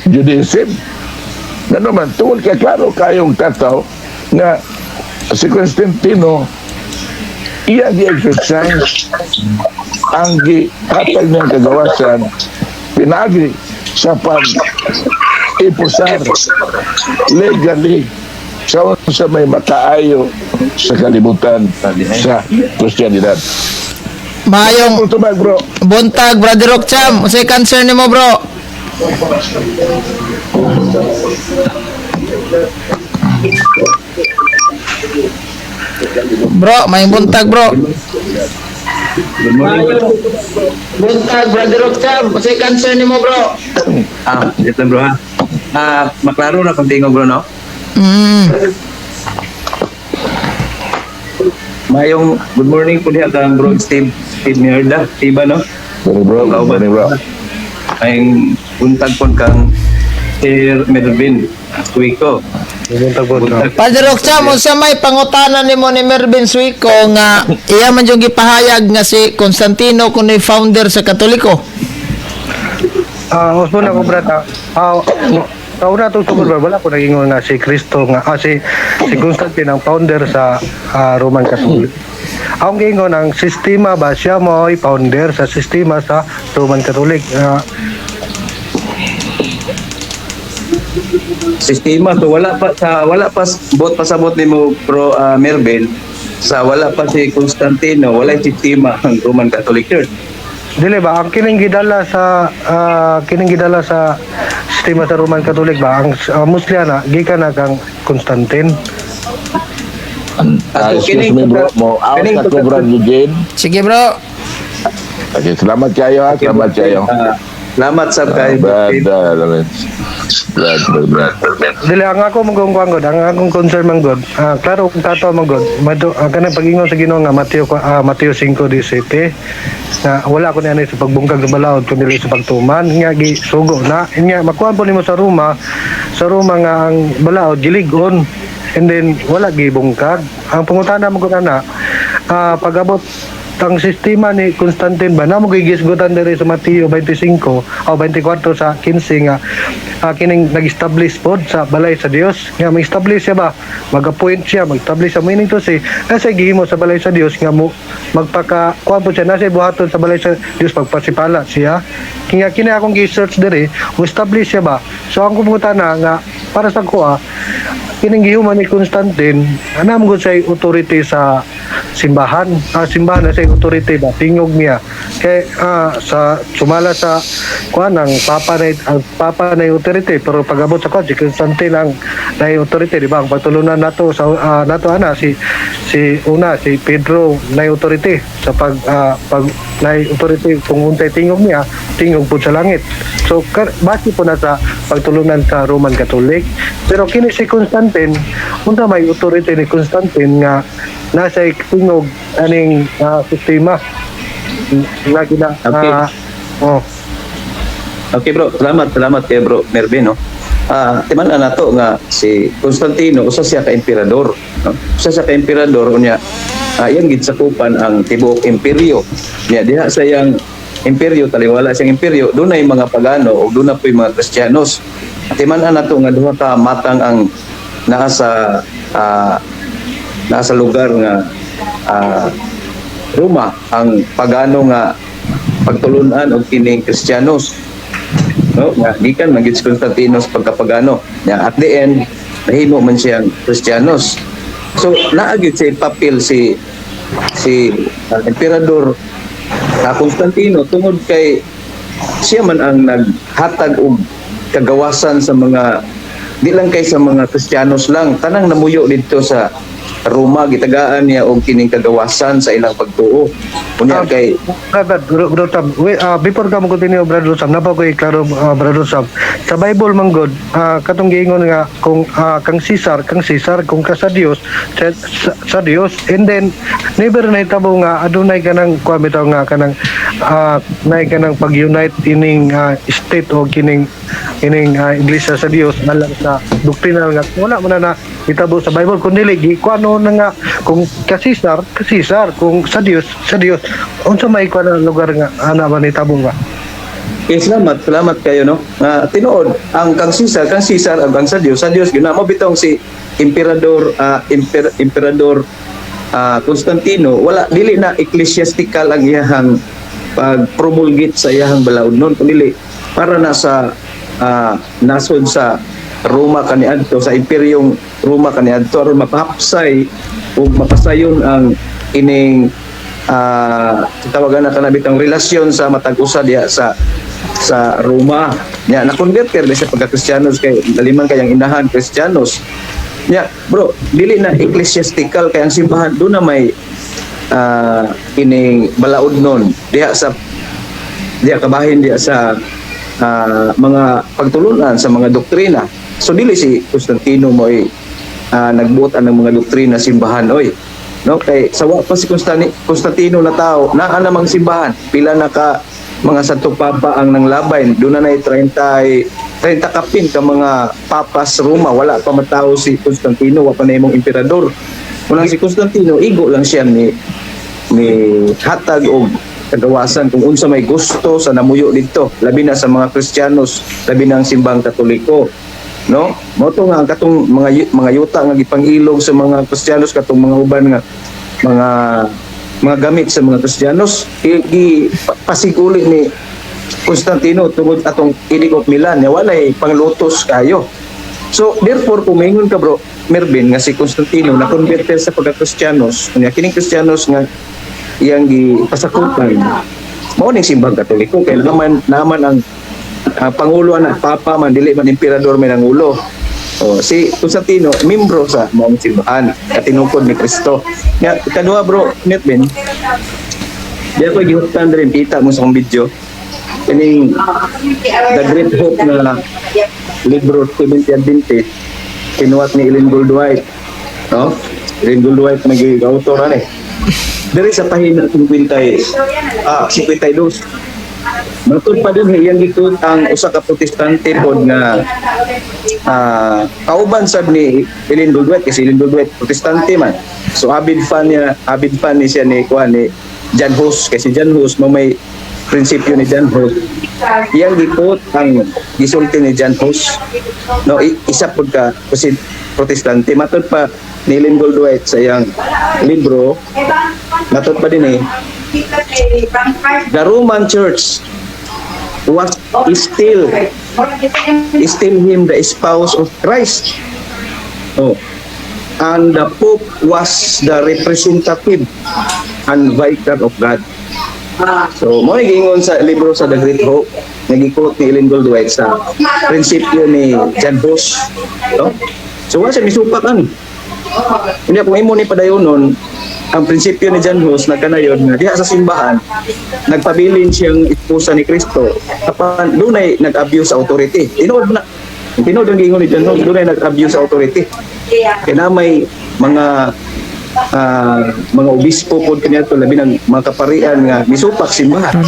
Speaker 5: Judaism. Na naman, tungkol kay klaro kayong tataw nga si Constantino iya gi-exercise ang gihatag niyang kagawasan pinagi sa pag-ipusar legally sa may makaayo sa kalibutan sa Kristiyanidad.
Speaker 1: Mayong
Speaker 5: Tumag bro.
Speaker 1: buntag, Brother Rockcham. Unsay concern nimo, bro? Bro, may buntag, bro. Buntag, Brother Rockcham. Unsay concern nimo, bro?
Speaker 6: Ito bro ha. Maklaro na kung tingog bro, no? Mayong good morning po diha kang bro Steve Mierda, Tiba, no?
Speaker 5: Bro, bro.
Speaker 6: Ay buntag po kang Sir Melvin Suico.
Speaker 1: Brother Rockcham, unsa may pangutanan nimo ni Mervin Suico nga iya man yung gipahayag nga si Constantino kuno founder sa Katoliko?
Speaker 2: Usbon ako brata. Kauna itong sugod ba, wala ko nagingon nga si Cristo nga, si Constantine ang founder sa Roman Catholic. Ang gingon ang sistema ba, siya mo ay founder sa sistema sa Roman Catholic.
Speaker 6: Sistema to wala pa pasabot nimo bro Melvin sa wala pa si Constantino, wala sistema ang Roman Catholic Church.
Speaker 2: Dili ba ang kining gidala sa sistema sa Roman Catholic ba ang Musliana gikan na kang Constantine.
Speaker 5: Excuse me bro, mo out na ko bro Eugene.
Speaker 1: Sige, bro.
Speaker 5: Okay, salamat kayo ha, salamat kayo.
Speaker 6: Salamat sa kay
Speaker 5: Brad.
Speaker 2: Dili ang ako mong gongwangod, ang akong concern manggod. Klaro kung tato manggod. Kanang pag-ingon sa Ginoo nga Mateo 5:17 na wala ko niya sa pagbungkag sa balaod kundi sa pagtuman nga gisugo na nya makuha po nimo sa Roma nga ang balaod gilig-on and then wala gibungkag. Ang pangutana mo ko na pag-abot ang sistema ni Constantine ba na mo gigisgutan diri sa Mateo 25 o 24 sa 15 nga kining nag-establish pod sa balay sa Dios nga mag-establish siya ba mag-appoint siya mag-establish sa meaning to say nasa gihimo sa balay sa Dios nga mo magpaka kuan po siya nasa buhaton sa balay sa Dios pagpasipala siya kaya kini akong gi-search diri mo-establish siya ba so ang kumutana nga para sa kuha kining gihuman ni Constantine anam gud say authority sa simbahan na sa authority ba tingog niya kay sa sumala sa kuan ang papa na authority pero pag-abot sa kuan si Constantine ang na authority di ba ang pagtulunan nato sa nato si Pedro na authority sa pag na authority kung untay tingog niya tingog po sa langit so base po na sa pagtulunan sa Roman Catholic pero kini si Constantine unta may authority ni Constantine nga nasa tingog aning sistema nga gina
Speaker 6: Okay. Okay bro, salamat kay bro Mervin no. Timan na nato nga si Constantino usa siya ka emperador, no? Usa siya ka emperador unya iyang gidsakupan ang tibuok imperyo. Nya diha sa iyang imperyo taliwala siyang imperyo dunay mga pagano o dunay po'y mga Kristiyanos. Timan na nato nga duha ka matang ang nasa lugar nga Roma ang pagano nga pagtulunan og kining Kristiyanos. No, nga gikan man gid si Constantino sa pagkapagano. Nya at the end nahimo man siyang Kristiyanos. So naagid si papel si emperador Constantino tungod kay siya man ang naghatag og kagawasan sa mga di lang kay sa mga Kristiyanos lang tanang namuyo dito sa Roma gitagaan niya og kining kagawasan sa ilang pagtuo. Unya kay
Speaker 2: Brother Sam, before ka mag-continue, Brother Sam, napa ko i-klaro, Brother Sam. Sa Bible, manggod, katong giingon nga, kung kang Caesar, kung ka sa Dios, sa Dios, and then, never na itabo nga, adunay ka ng, bitaw nga, kanang, nay ka ng pag-unite ining state o kining iglesia sa Dios, alang sa doktrinal nga, wala mo na itabo sa Bible, kundi ligi, kung ano na nga, kung ka Caesar, kung sa Dios, unsa may kuan ang lugar nga ana ba nitabo nga
Speaker 6: salamat kayo no. Tinuod ang kang Caesar ug ang sa Dios ginamo bitong si emperador Constantino wala dili na ecclesiastical ang iyahang pag-promulgate sa iyahang balaod kundi para na sa nasod sa Roma kaniadto sa imperyong Roma kaniadto aron mapahapsay ug mapasayon ang ining tawagan na kanabitang relasyon sa matag-usa diha sa Roma nya na-converter sa pagka-Kristiyanos kay daliman kayang inahan Kristiyanos nya bro dili na ecclesiastical kay ang simbahan do na may ining balaod nun diha kabahin diha sa mga pagtulunan sa mga doktrina so dili si Constantino mo nagbuot ang mga doktrina simbahan no kay sawa pa si Constantino na tao naa namang simbahan pila na ka mga santo papa ang nanglabay do na nay 30 kapin ka mga papas Roma wala pa matawo si Constantino wa pa na imong emperador unang si Constantino igo lang siya ni hatag og kagawasan kung unsa may gusto sa namuyo dito labi na sa mga Kristiyanos labi na ang simbang Katoliko no mo to nga katong mga yuta nga gipangilog sa mga Kristiyanos katong mga uban nga mga gamit sa mga Kristiyanos pasiguli ni Constantino tungod atong Edict of Milan walay panglutos kayo so therefore kumingon ka bro Mervin nga si Constantino na converter sa pagka-Kristiyanos unya kining Kristiyanos nga iyang gipasakupan mao ning simbang Katoliko kay naman ang pangulo na papa man dili man emperador man ang ulo si Constantino membro sa maong simbahan katinungkod ni Kristo nga kadua bro Mervin diya ko gihutan rin kita mo sa video kining The Great Hope na libro 70 Adventist kinuwat ni Ellen Goldwhite no Ellen Goldwhite nag-autor ani diri sa pahina 52 matod pa din iyang gikut ang usa ka protestante pod nga kauban sab ni Ellen Goldwhite kasi Ellen Goldwhite protestante man so avid fan ni siya ni John Hus kasi John Hus mo may prinsipyo ni John Hus iyang gikut ang gisulti ni John Hus no isa pod ka kasi protestante matod pa ni Ellen Goldwhite sa iyang libro matod pa din the Roman Church is still him the spouse of Christ and the Pope was the representative and vicar of God. So, mo gingon sa libro sa The Great Hope, nag-quote ni Ellen Goldwhite sa prinsipyo ni John Hus. No? So, wala siya misupakan. Hindi ako imo ni padayonon, ang prinsipyo ni John Hus na kanayon nga diha sa simbahan, nagpabilin siyang esposa ni Kristo kapag dunay nag-abuse sa authority. Tinood ang gingon ni John Hus, dunay nag-abuse sa authority. Kaya na may mga obispo po kanyato labi ng mga kaparian nga misupak simbahan.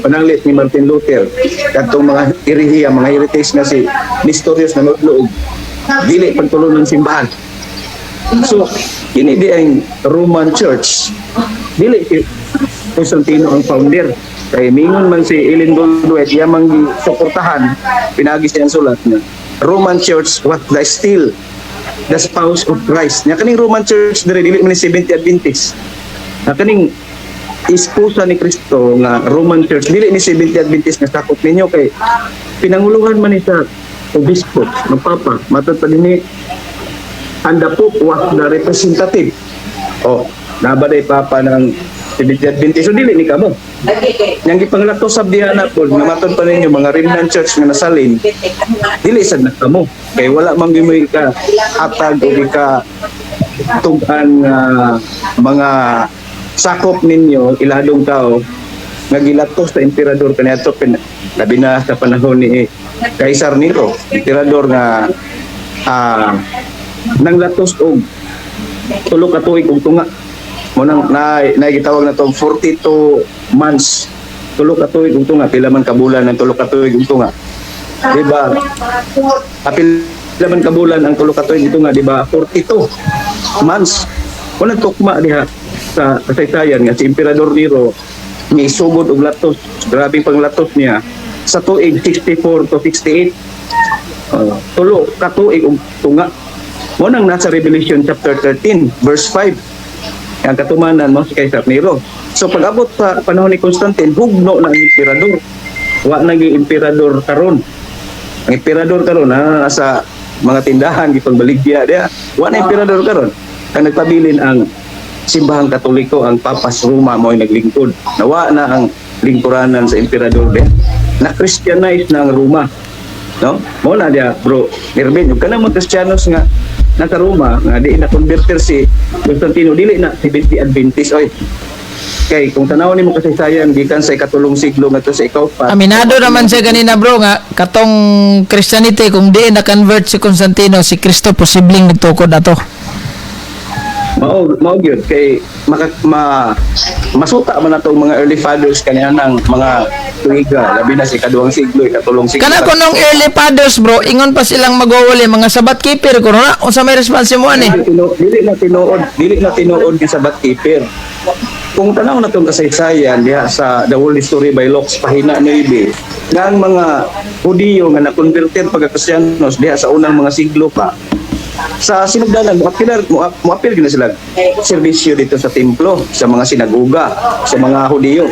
Speaker 6: Pananglit ni Martin Luther katong mga herehiya, mga heritage nga si Nestorius na nagluog dili pagtulong ng simbahan. So kini di ang Roman Church, dili si Constantino ang founder. Kay mingon man si Ellen Goldwhite yamang gisuportahan pinagi siya ang sulat na Roman Church was still the spouse of Christ. Nya kaning Roman Church dire dili man ni Seventh Adventist. Na kaning esposa ni Kristo nga Roman Church dili ni Seventh Adventist nga sakop ninyo kay pinanguluhan man ni sa obispo ng papa matod pa dinhi and the Pope was the representative. Oh, nabaday papa ng Seventh Adventist. So dili ni kamo. Yang gipanglatos sab diha na po nga matod pa ninyo mga remnant church nga nasalin. Dili sad na kamo. Kay wala man gimoy ka atag o ka tugan mga sakop ninyo iladong tao nga gilatos sa emperador kaniadto labi na sa panahon ni Kaisar Nero, emperador nga nanglatos og tulo ka tuig og tunga. Mo nang gitawag na tong 42 months tulo ka tuig og tunga, pila man ka bulan ang tulo ka tuig og tunga. Diba? Apil laman ka bulan ang tulo ka tuig og tunga, diba? 42 months. Wala tukma diha sa kasaysayan nga si Emperador Nero ni sugod og latos, grabing panglatos niya sa tuig 64 to 68. Tulo ka tuig og tunga. Mo nang nasa Revelation chapter 13 verse 5 ang katumanan mo si Kaisar Nero. So pag-abot sa panahon ni Constantine, hugno na ang emperador. Wa naging emperador karon. Ang emperador karon nasa mga tindahan gipangbaligya dia. Wa na emperador karon. Ang nagpabilin ang simbahang Katoliko, ang Papas Roma mo ay naglingkod. Nawa na ang lingkuranan sa emperador dia. Na-Christianize na ang Roma. No? Mo na dia, bro. Nerben, yung kanang mga Kristiyanos nga nasa Roma, nga di na converter si Constantino, dili na si Seventh Adventist. Oy. Kay kung tanaw nimo kasaysayan gikan sa ikatulong siglo ngadto sa ikaw-4.
Speaker 1: Aminado naman siya ganina bro nga katong Christianity kung di na convert si Constantino, si Kristo posibleng nagtukod ato.
Speaker 6: Mao gyud kay masuta man natong mga early fathers kaniya ng mga tuiga labi na si kaduhang siglo, ikatulong siglo.
Speaker 1: Kana ko nung early fathers bro, ingon pa silang magwawali mga sabat keeper ko na unsa may response mo ani?
Speaker 6: Dili na tinuod di sabat keeper. Kung tanaw na itong kasaysayan diha sa The World History by Locke pahina 9 nga ang mga Hudiyo nga na-converted pagka-Kristiyanos diha sa unang mga siglo pa sa sinugdanan muapil gina sila serbisyo dito sa templo, sa mga sinagoga, sa mga Hudiyo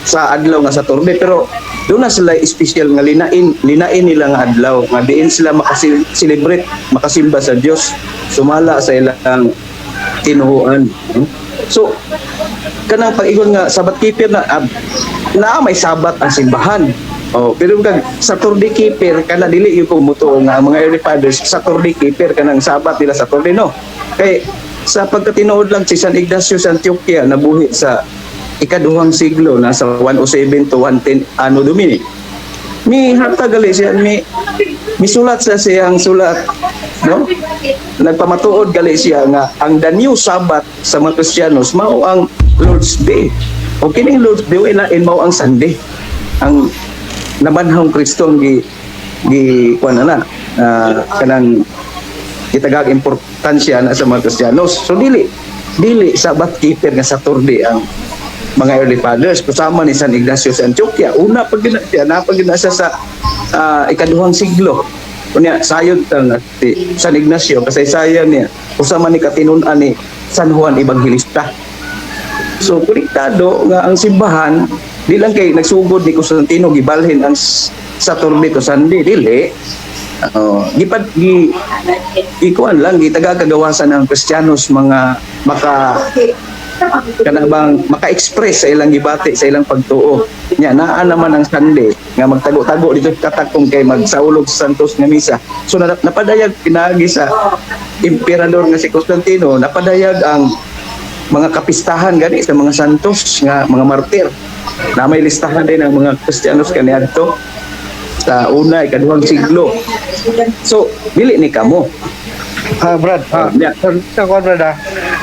Speaker 6: sa adlaw nga sa Turbe, pero doon na sila special nga linain nila nga adlaw nga diin sila makaselebrate, makasimba sa Dios, sumala sa ilang tinuhuan. So kanang pag-ingon nga sabat keeper na may sabat ang simbahan. Oh, pero kag Saturday keeper kana dili yung pumuto nga mga early fathers Saturday keeper kanang sabat nila Saturday no. Kay sa pagkatinuod lang si San Ignacio sa Antioquia nabuhi sa ikaduhang siglo nasa 107 to 110 ano Domini. Mi hatag gali siya misulat sa siyang sulat no. Nagpamatuod gali siya nga ang the new Sabbath sa mga Kristiyanos mao ang Lord's Day. O kining Lord's Day wala mao ang Sunday. Ang nabanhong Kristo gi kuan na kanang itagag importansya na sa mga Kristiyanos. So dili Sabbath keeper nga Saturday ang mga early fathers kasama ni San Ignacio sa Antioquia. Una pag siya sa ikaduhang siglo. Kunya sayod ang si San Ignacio kasaysayan niya usama ni katinun-an ni San Juan Evangelista. So konektado nga ang simbahan di lang kay nagsugod ni Constantino gibalhin ang Saturday to Sunday, dili Ikuan lang gitagakagawasan ng Kristiyanos mga maka-express sa ilang gibati sa ilang pagtuo nya naa naman ang Sunday nga magtago-tago dito katakong kay magsaulog sa Santos nga misa. So napadayag pinaagi sa emperador nga si Constantino, napadayag ang mga kapistahan gani sa mga santos nga mga martir na may listahan din ang mga Kristiyanos kaniadto sa una ikaduhang siglo. So dili ni kamo.
Speaker 2: Brad,
Speaker 6: Yeah.
Speaker 2: sa kuan Brad,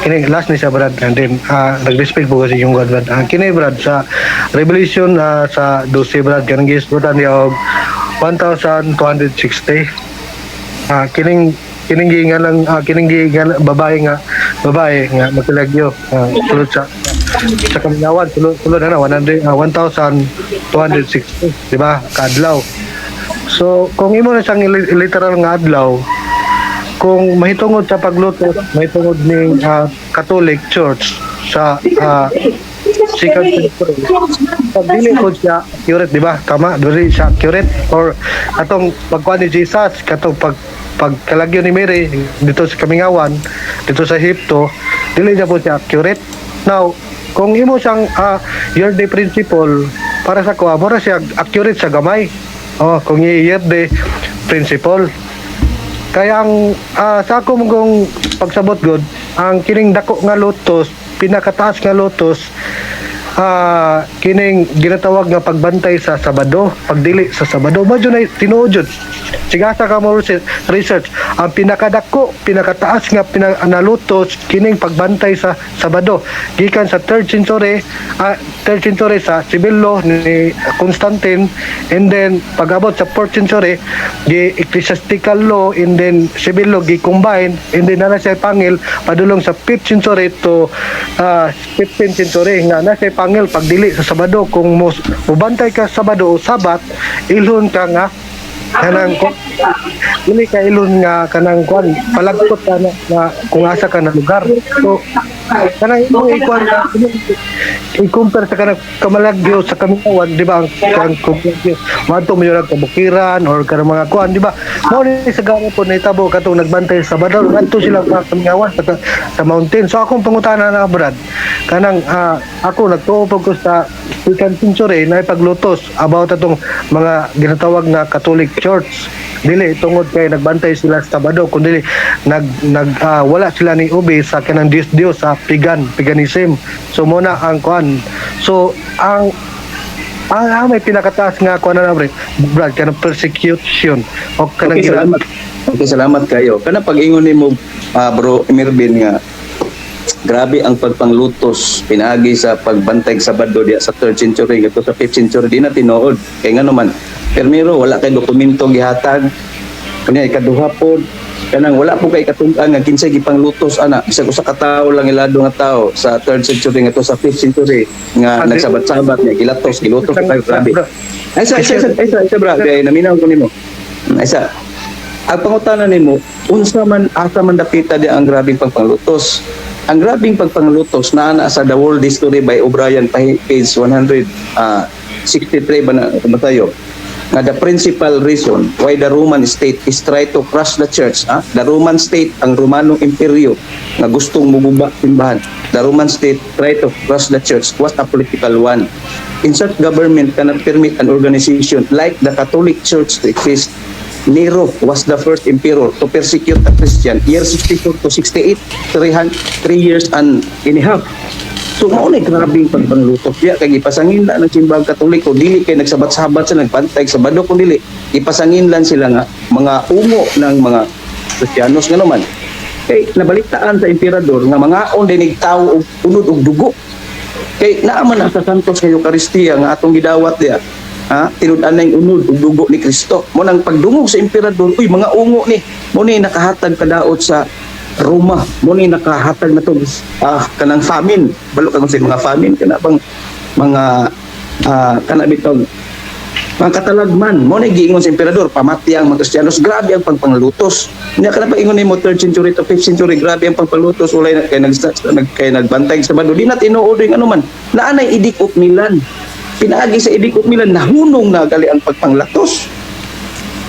Speaker 2: kini last ni siya Brad, and then nag-respect po kasi yung kuan Brad. Kini Brad sa Revelation sa 12 Brad, kanang gisgutan niya og 1,260. Kining gingan babae nga magkalagyo sulod sa kaminawan sulod na 1,260, di ba, kaadlaw. So kung imo na siyang literal nga adlaw, kung mahitungod sa pagluto, mahitungod ni Catholic Church sa second century, pagdili ko siya accurate, di ba? Tama, dili siya accurate. Or atong pagkuha ni Jesus, katong pagkalagyo ni Mary dito sa Kamingawan, dito sa Egypto, dili niya po siya accurate. Now, kung imo siyang year day principle, para sa kuha, mura siya accurate sa gamay. Kung year day principle. Kaya ang sa ako mong pagsabot god, ang kining dako nga lotos, pinakataas nga lotos, kining ginatawag nga pagbantay sa Sabado, pagdili sa Sabado, medyo na tinuod jud. Sigasa ka mo research, ang pinakadako, pinakataas nga nalutos kining pagbantay sa Sabado, gikan sa 3rd century sa Sibillo ni Constantine, and then pag-abot sa 4th century gi ecclesiastical law, and then Sibillo gi combine, and then na siya pangil padulong sa 5th century to 15th century nga na siya pangil pagdili sa Sabado. Kung mubantay ka Sabado o Sabat, ilhon ka nga kanang dili ka ilon nga kanang kuan palagpot ka na kung asa ka na lugar. So kanang imo ikuan ka i-compare sa kanang kamalagyo sa Kamingawan, di ba, ang madto mo yung kabukiran or kanang mga kuan, di ba, mo ni sa gamo po nahitabo katong nagbantay sa Badal adto sila sa Kamingawan sa mountain. So akong pangutana na Brad, kanang ako nagtuo ko sa 2nd century na ipaglutos about atong mga ginatawag na Catholic Church, dili tungod kay nagbantay sila sa Sabado, kundi wala sila ni ubi sa kanang Diyos sa paganism. So muna ang kuan. So ang may pinakataas nga kuan na Brad, kanang persecution o kanang
Speaker 6: salamat kayo. Kana pag-ingon nimo bro Mervin nga grabe ang pagpanglutos pinaagi sa pagbantay sa Sabado diya sa 3rd century gato sa 5th century, di na tinuod kay ngano man permiro wala kay dokumento gihatag kunya ikaduha pod kanang wala po kay katungkan nga kinsay gipanglutos ana bisag usa ka tawo lang ilado nga tawo sa 3rd century gato sa 5th century nga nagsabat-sabat nga gilatos gilutos tayo grabe. Isa bra kay naminaw ko nimo. Isa ang pangutana nimo unsa man asa man dapita di ang grabeng pagpanglutos. Ang grabing pagpanglutos na sa The World History by O'Brien, page 163 ba na tayo, na the principal reason why the Roman state is try to crush the church, the Roman state, ang Romanong Imperyo na gustong muguba simbahan, the Roman state try to crush the church was a political one. In such government cannot permit an organization like the Catholic Church to exist. Nero was the first emperor to persecute a Christian, year 64 to 68, 3 years and a half. So mao ni grabing pagpanglutos diya kay ipasangin lang ng simbang Katoliko, dili kay nagsabat-sabat sa nagpantay sa Sabado, kun dili ipasangin lang sila nga mga ungo ng mga Kristiyanos nga naman. Kay nabalitaan sa emperador nga mga dinig tawo og unod og dugo. Kay naaman sa Santos nga Eucharistia nga atong gidawat diya. Tinud-an na yung unod ug dugo ni Kristo. Mo nang pagdungog sa emperador, uy mga ungo ni, mo ni nakahatag kadaot sa Roma, mo ni nakahatag na to kanang famine. Balo ka kung sa mga famine kana bang mga kana bitog mga katalagman. Mo ni giingon sa emperador pamati ang mga Kristiyanos. Grabe ang pagpanglutos. Nya kana pa ingon nimo 3rd century to 5th century, grabe ang pagpanglutos. Ulay na kay nagbantay sa Sabado, di na tinuod yung ano man. Naanay Edict of Milan. Pinaagi sa Edict of Milan, nahunong na gali ang pagpanglatos.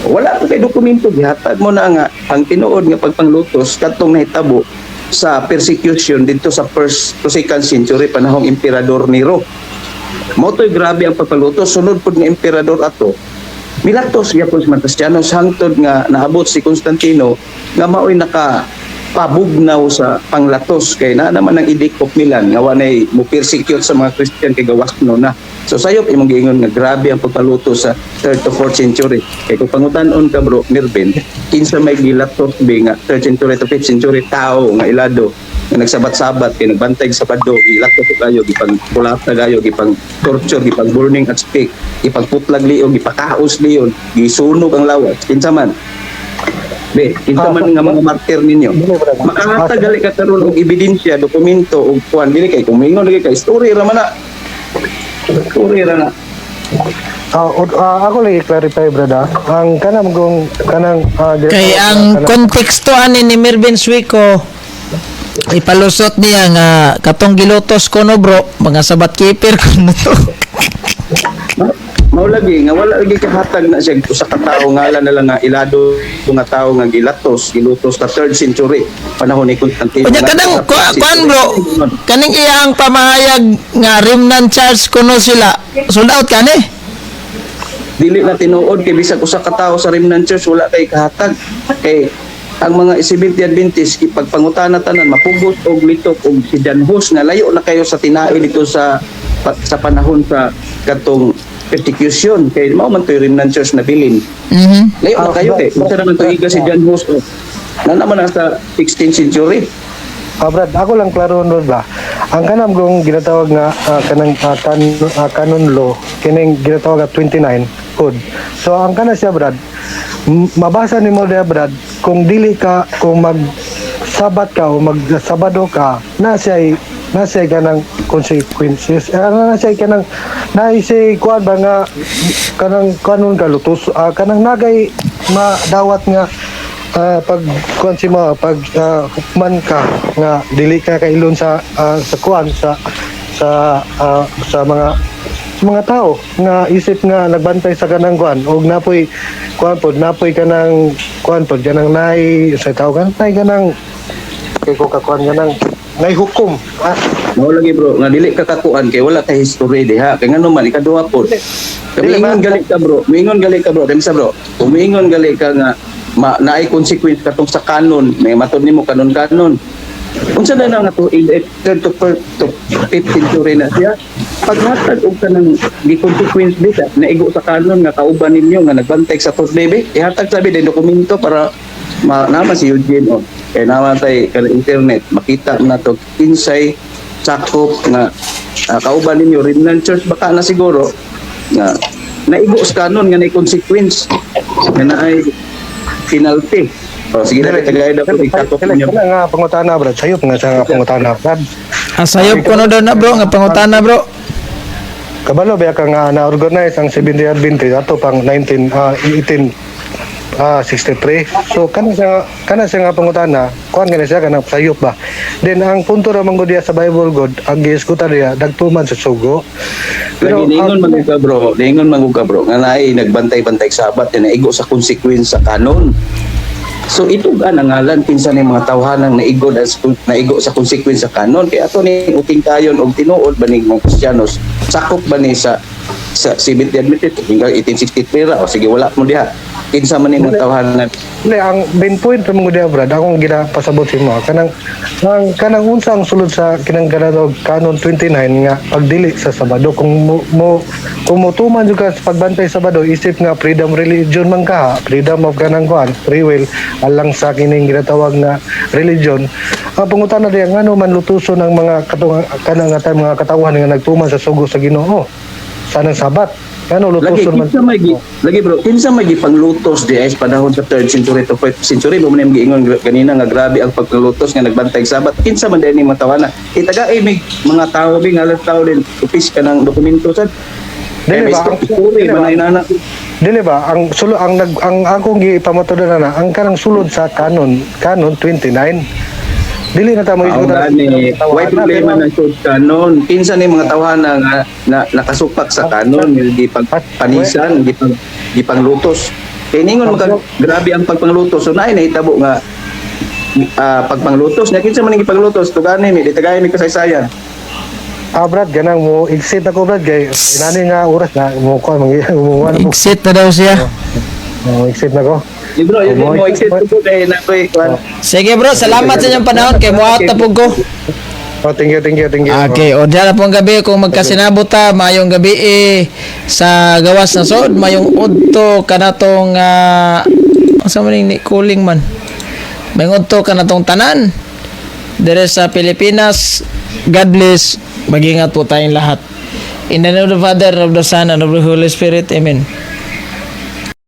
Speaker 6: Wala pa kay dokumento gihatag mo na nga ang tinuod nga pagpanglutos katong nahitabo sa persecution dito sa 1st to 2nd century panahong Emperador Nero. Motoy grabe ang pagpanglutos sunod pud nga emperador ato. Milatos gyapon sa Kristiyanos hangtod nga naabot si Constantino nga maoy nakapabugnaw sa panglatos kay na naman ang Edict of Milan nga wanay mo persecute sa mga Christian kay gawas no na. So sayop imong giingon nga grabe ang pagpaluto sa 3rd to 4th century. Kay kung pangutan-on ka bro, Mirben, kinsa may gilatos bi nga 3rd century to 5th century tao nga ilado nga nagsabat-sabat kay nagbantay sa paddo, gilatos kayo, gipang pulata kayo, gipang torture, gipang burning at stake, gipang putlag liog, gipakaos liyon, gisunog ang lawas. Kinsa man kinsa man nga mga martir ninyo. Makahatag gali ka karon og ebidensya, dokumento og kuan dili kay kung mingon lagi kay story ra man na. Story ra na.
Speaker 2: Ako lagi clarify brada. Ang kanang
Speaker 1: Kay ang konteksto ani ni Mervin Suico ipalusot niya nga katong gilutos ko no bro, mga sabat keeper ko na to.
Speaker 6: Mao lagi nga wala lagi kahatag na siya usa ka tawo ngalan na lang nga ilado nga tawo nga gilutos sa 3rd century panahon ni Constantino.
Speaker 1: Unya kanang kuan bro, kaning iyang pamahayag nga remnant church kuno sila. Sold out kani?
Speaker 6: Dili na tinuod kay bisag usa ka tawo sa Remnant Church wala kay kahatag kay ang mga Seventh-day Adventist ipagpangutana tanan mapugos og litok og si John Hus nga layo na kayo sa tinai dito sa panahon sa katong persecution kay mao man toy Remnant Church na bilin. Layo na kayo kay unsa naman tuiga si John Hus na naman sa 16th century.
Speaker 2: Brad, ako lang klaro nun ba? Ang kanam kong ginatawag nga canon law, kining ginatawag nga 29 code. So ang kana siya Brad, mabasa nimo diha Brad, kung dili ka kung mag-sabat ka o mag-sabado ka, na siya kanang consequences. Na siya kanang kuan ba nga kanang kanon ka lutos, kanang nagay madawat nga pag kuan si mo pag hukman ka nga dili ka kailon sa kuan sa mga tao nga isip nga nagbantay sa kanang kuan og napoy kuan pod napoy kanang kuan pod kanang nay sa tao kan nay kanang kay ko ka kuan kanang nay hukom.
Speaker 6: Mao lagi bro nga dili ka kakuan kay wala ka history diha kay ngano man ikaduha pod. Mingon gali ka bro, demsa bro. Umingon gali ka nga naay consequence katong sa kanon may matod nimo kanon unsa na nga to 3rd to 5th century na siya paghatag og kanang gi-consequence dita naigo sa kanon nga kauban ninyo nga nagbantay sa fourth baby ihatag sabi din dokumento para naman si Eugene kay naman tay kanang internet makita na to kinsay sakop nga kauban ninyo Remnant Church baka na siguro nga naigo sa kanon nga naay consequence nga naay penalty. Sige na, tagay na po ikatop niyo.
Speaker 2: Kaya nga pangutana Brad, sayop nga sa pangutana Brad.
Speaker 1: Sayop ko no daw na bro, nga pangutana bro.
Speaker 2: Kabalo ba ka nga na-organize ang Seventh-day Adventist ato pang 1863. So kana siya nga pangutana, kuan kana siya kanang sayop ba. Then ang punto ra man gud diya sa Bible God, ang giiskuta diya dagtuman sa sugo.
Speaker 6: Pero lingon man ka bro, nga naay nagbantay-bantay sabat na naigo sa consequence sa kanon. So ito ang ngalan pinsan ni mga tawhanang naigo sa consequence sa kanon kay ato ni uking kayon og tinuod ba ni mga Kristiyanos sakop ba ni sa Seventh-day Adventist hanggang 1863 ra o sige wala mo diha kinsa man ni mga tawhanan.
Speaker 2: Ang main point ra mo diha Brad, akong ginapasabot si mo kanang unsang sulod sa kinang ganadog kanon 29 nga pagdili sa Sabado kung mutuman jud ka sa pagbantay sa Sabado isip nga freedom religion man ka, freedom of kanang kuan free will alang sa kining ginatawag nga religion. Ang pangutana diya ngano man lutuson ang mga kanang mga katawhan nga nagtuman sa sugo sa Ginoo sanang Sabat. Ano lutuson man
Speaker 6: lagi bro kinsa may gipanglutos di ay panahon sa 3rd century to 5th century mo man giingon kanina nga grabe ang paglutos nga nagbantay Sabat kinsa man dinhi mga tawana itaga ay may mga tao ngalan tao din upis ka ng dokumento sad dili ba
Speaker 2: ang sulod ang akong gipamatudan na ang kanang sulod sa kanon 29 dili na tamo isgo na
Speaker 6: why problema na sa kanon kinsa ni mga tawhana nga nakasupak sa kanon gipagpanisan gipanglutos Kay ningon grabe ang pagpanglutos. So naay nahitabo nga pagpanglutos. Nya kinsa man ning paglutos tugani mi ditagay mi kasaysayan.
Speaker 2: Brad, ganang mo exit ako Brad kay inani nga oras na mo ko mo
Speaker 1: Exit na daw siya.
Speaker 2: exit na ko.
Speaker 6: Bro, yun mo exit ko kay nakoy kwan.
Speaker 1: Sige bro, salamat sa inyong panahon kay muat na po ko.
Speaker 2: Oh, thank you.
Speaker 1: Okay, o diyan na po ang gabi kung magkasinabot ta, mayong gabi sa gawas na sod, mayong udto kanatong asa man ni cooling man. Mayong udto kanatong tanan. Dire sa Pilipinas, God bless. Mag-ingat po tayong lahat. In the name of the Father, of the Son, and of the Holy Spirit. Amen.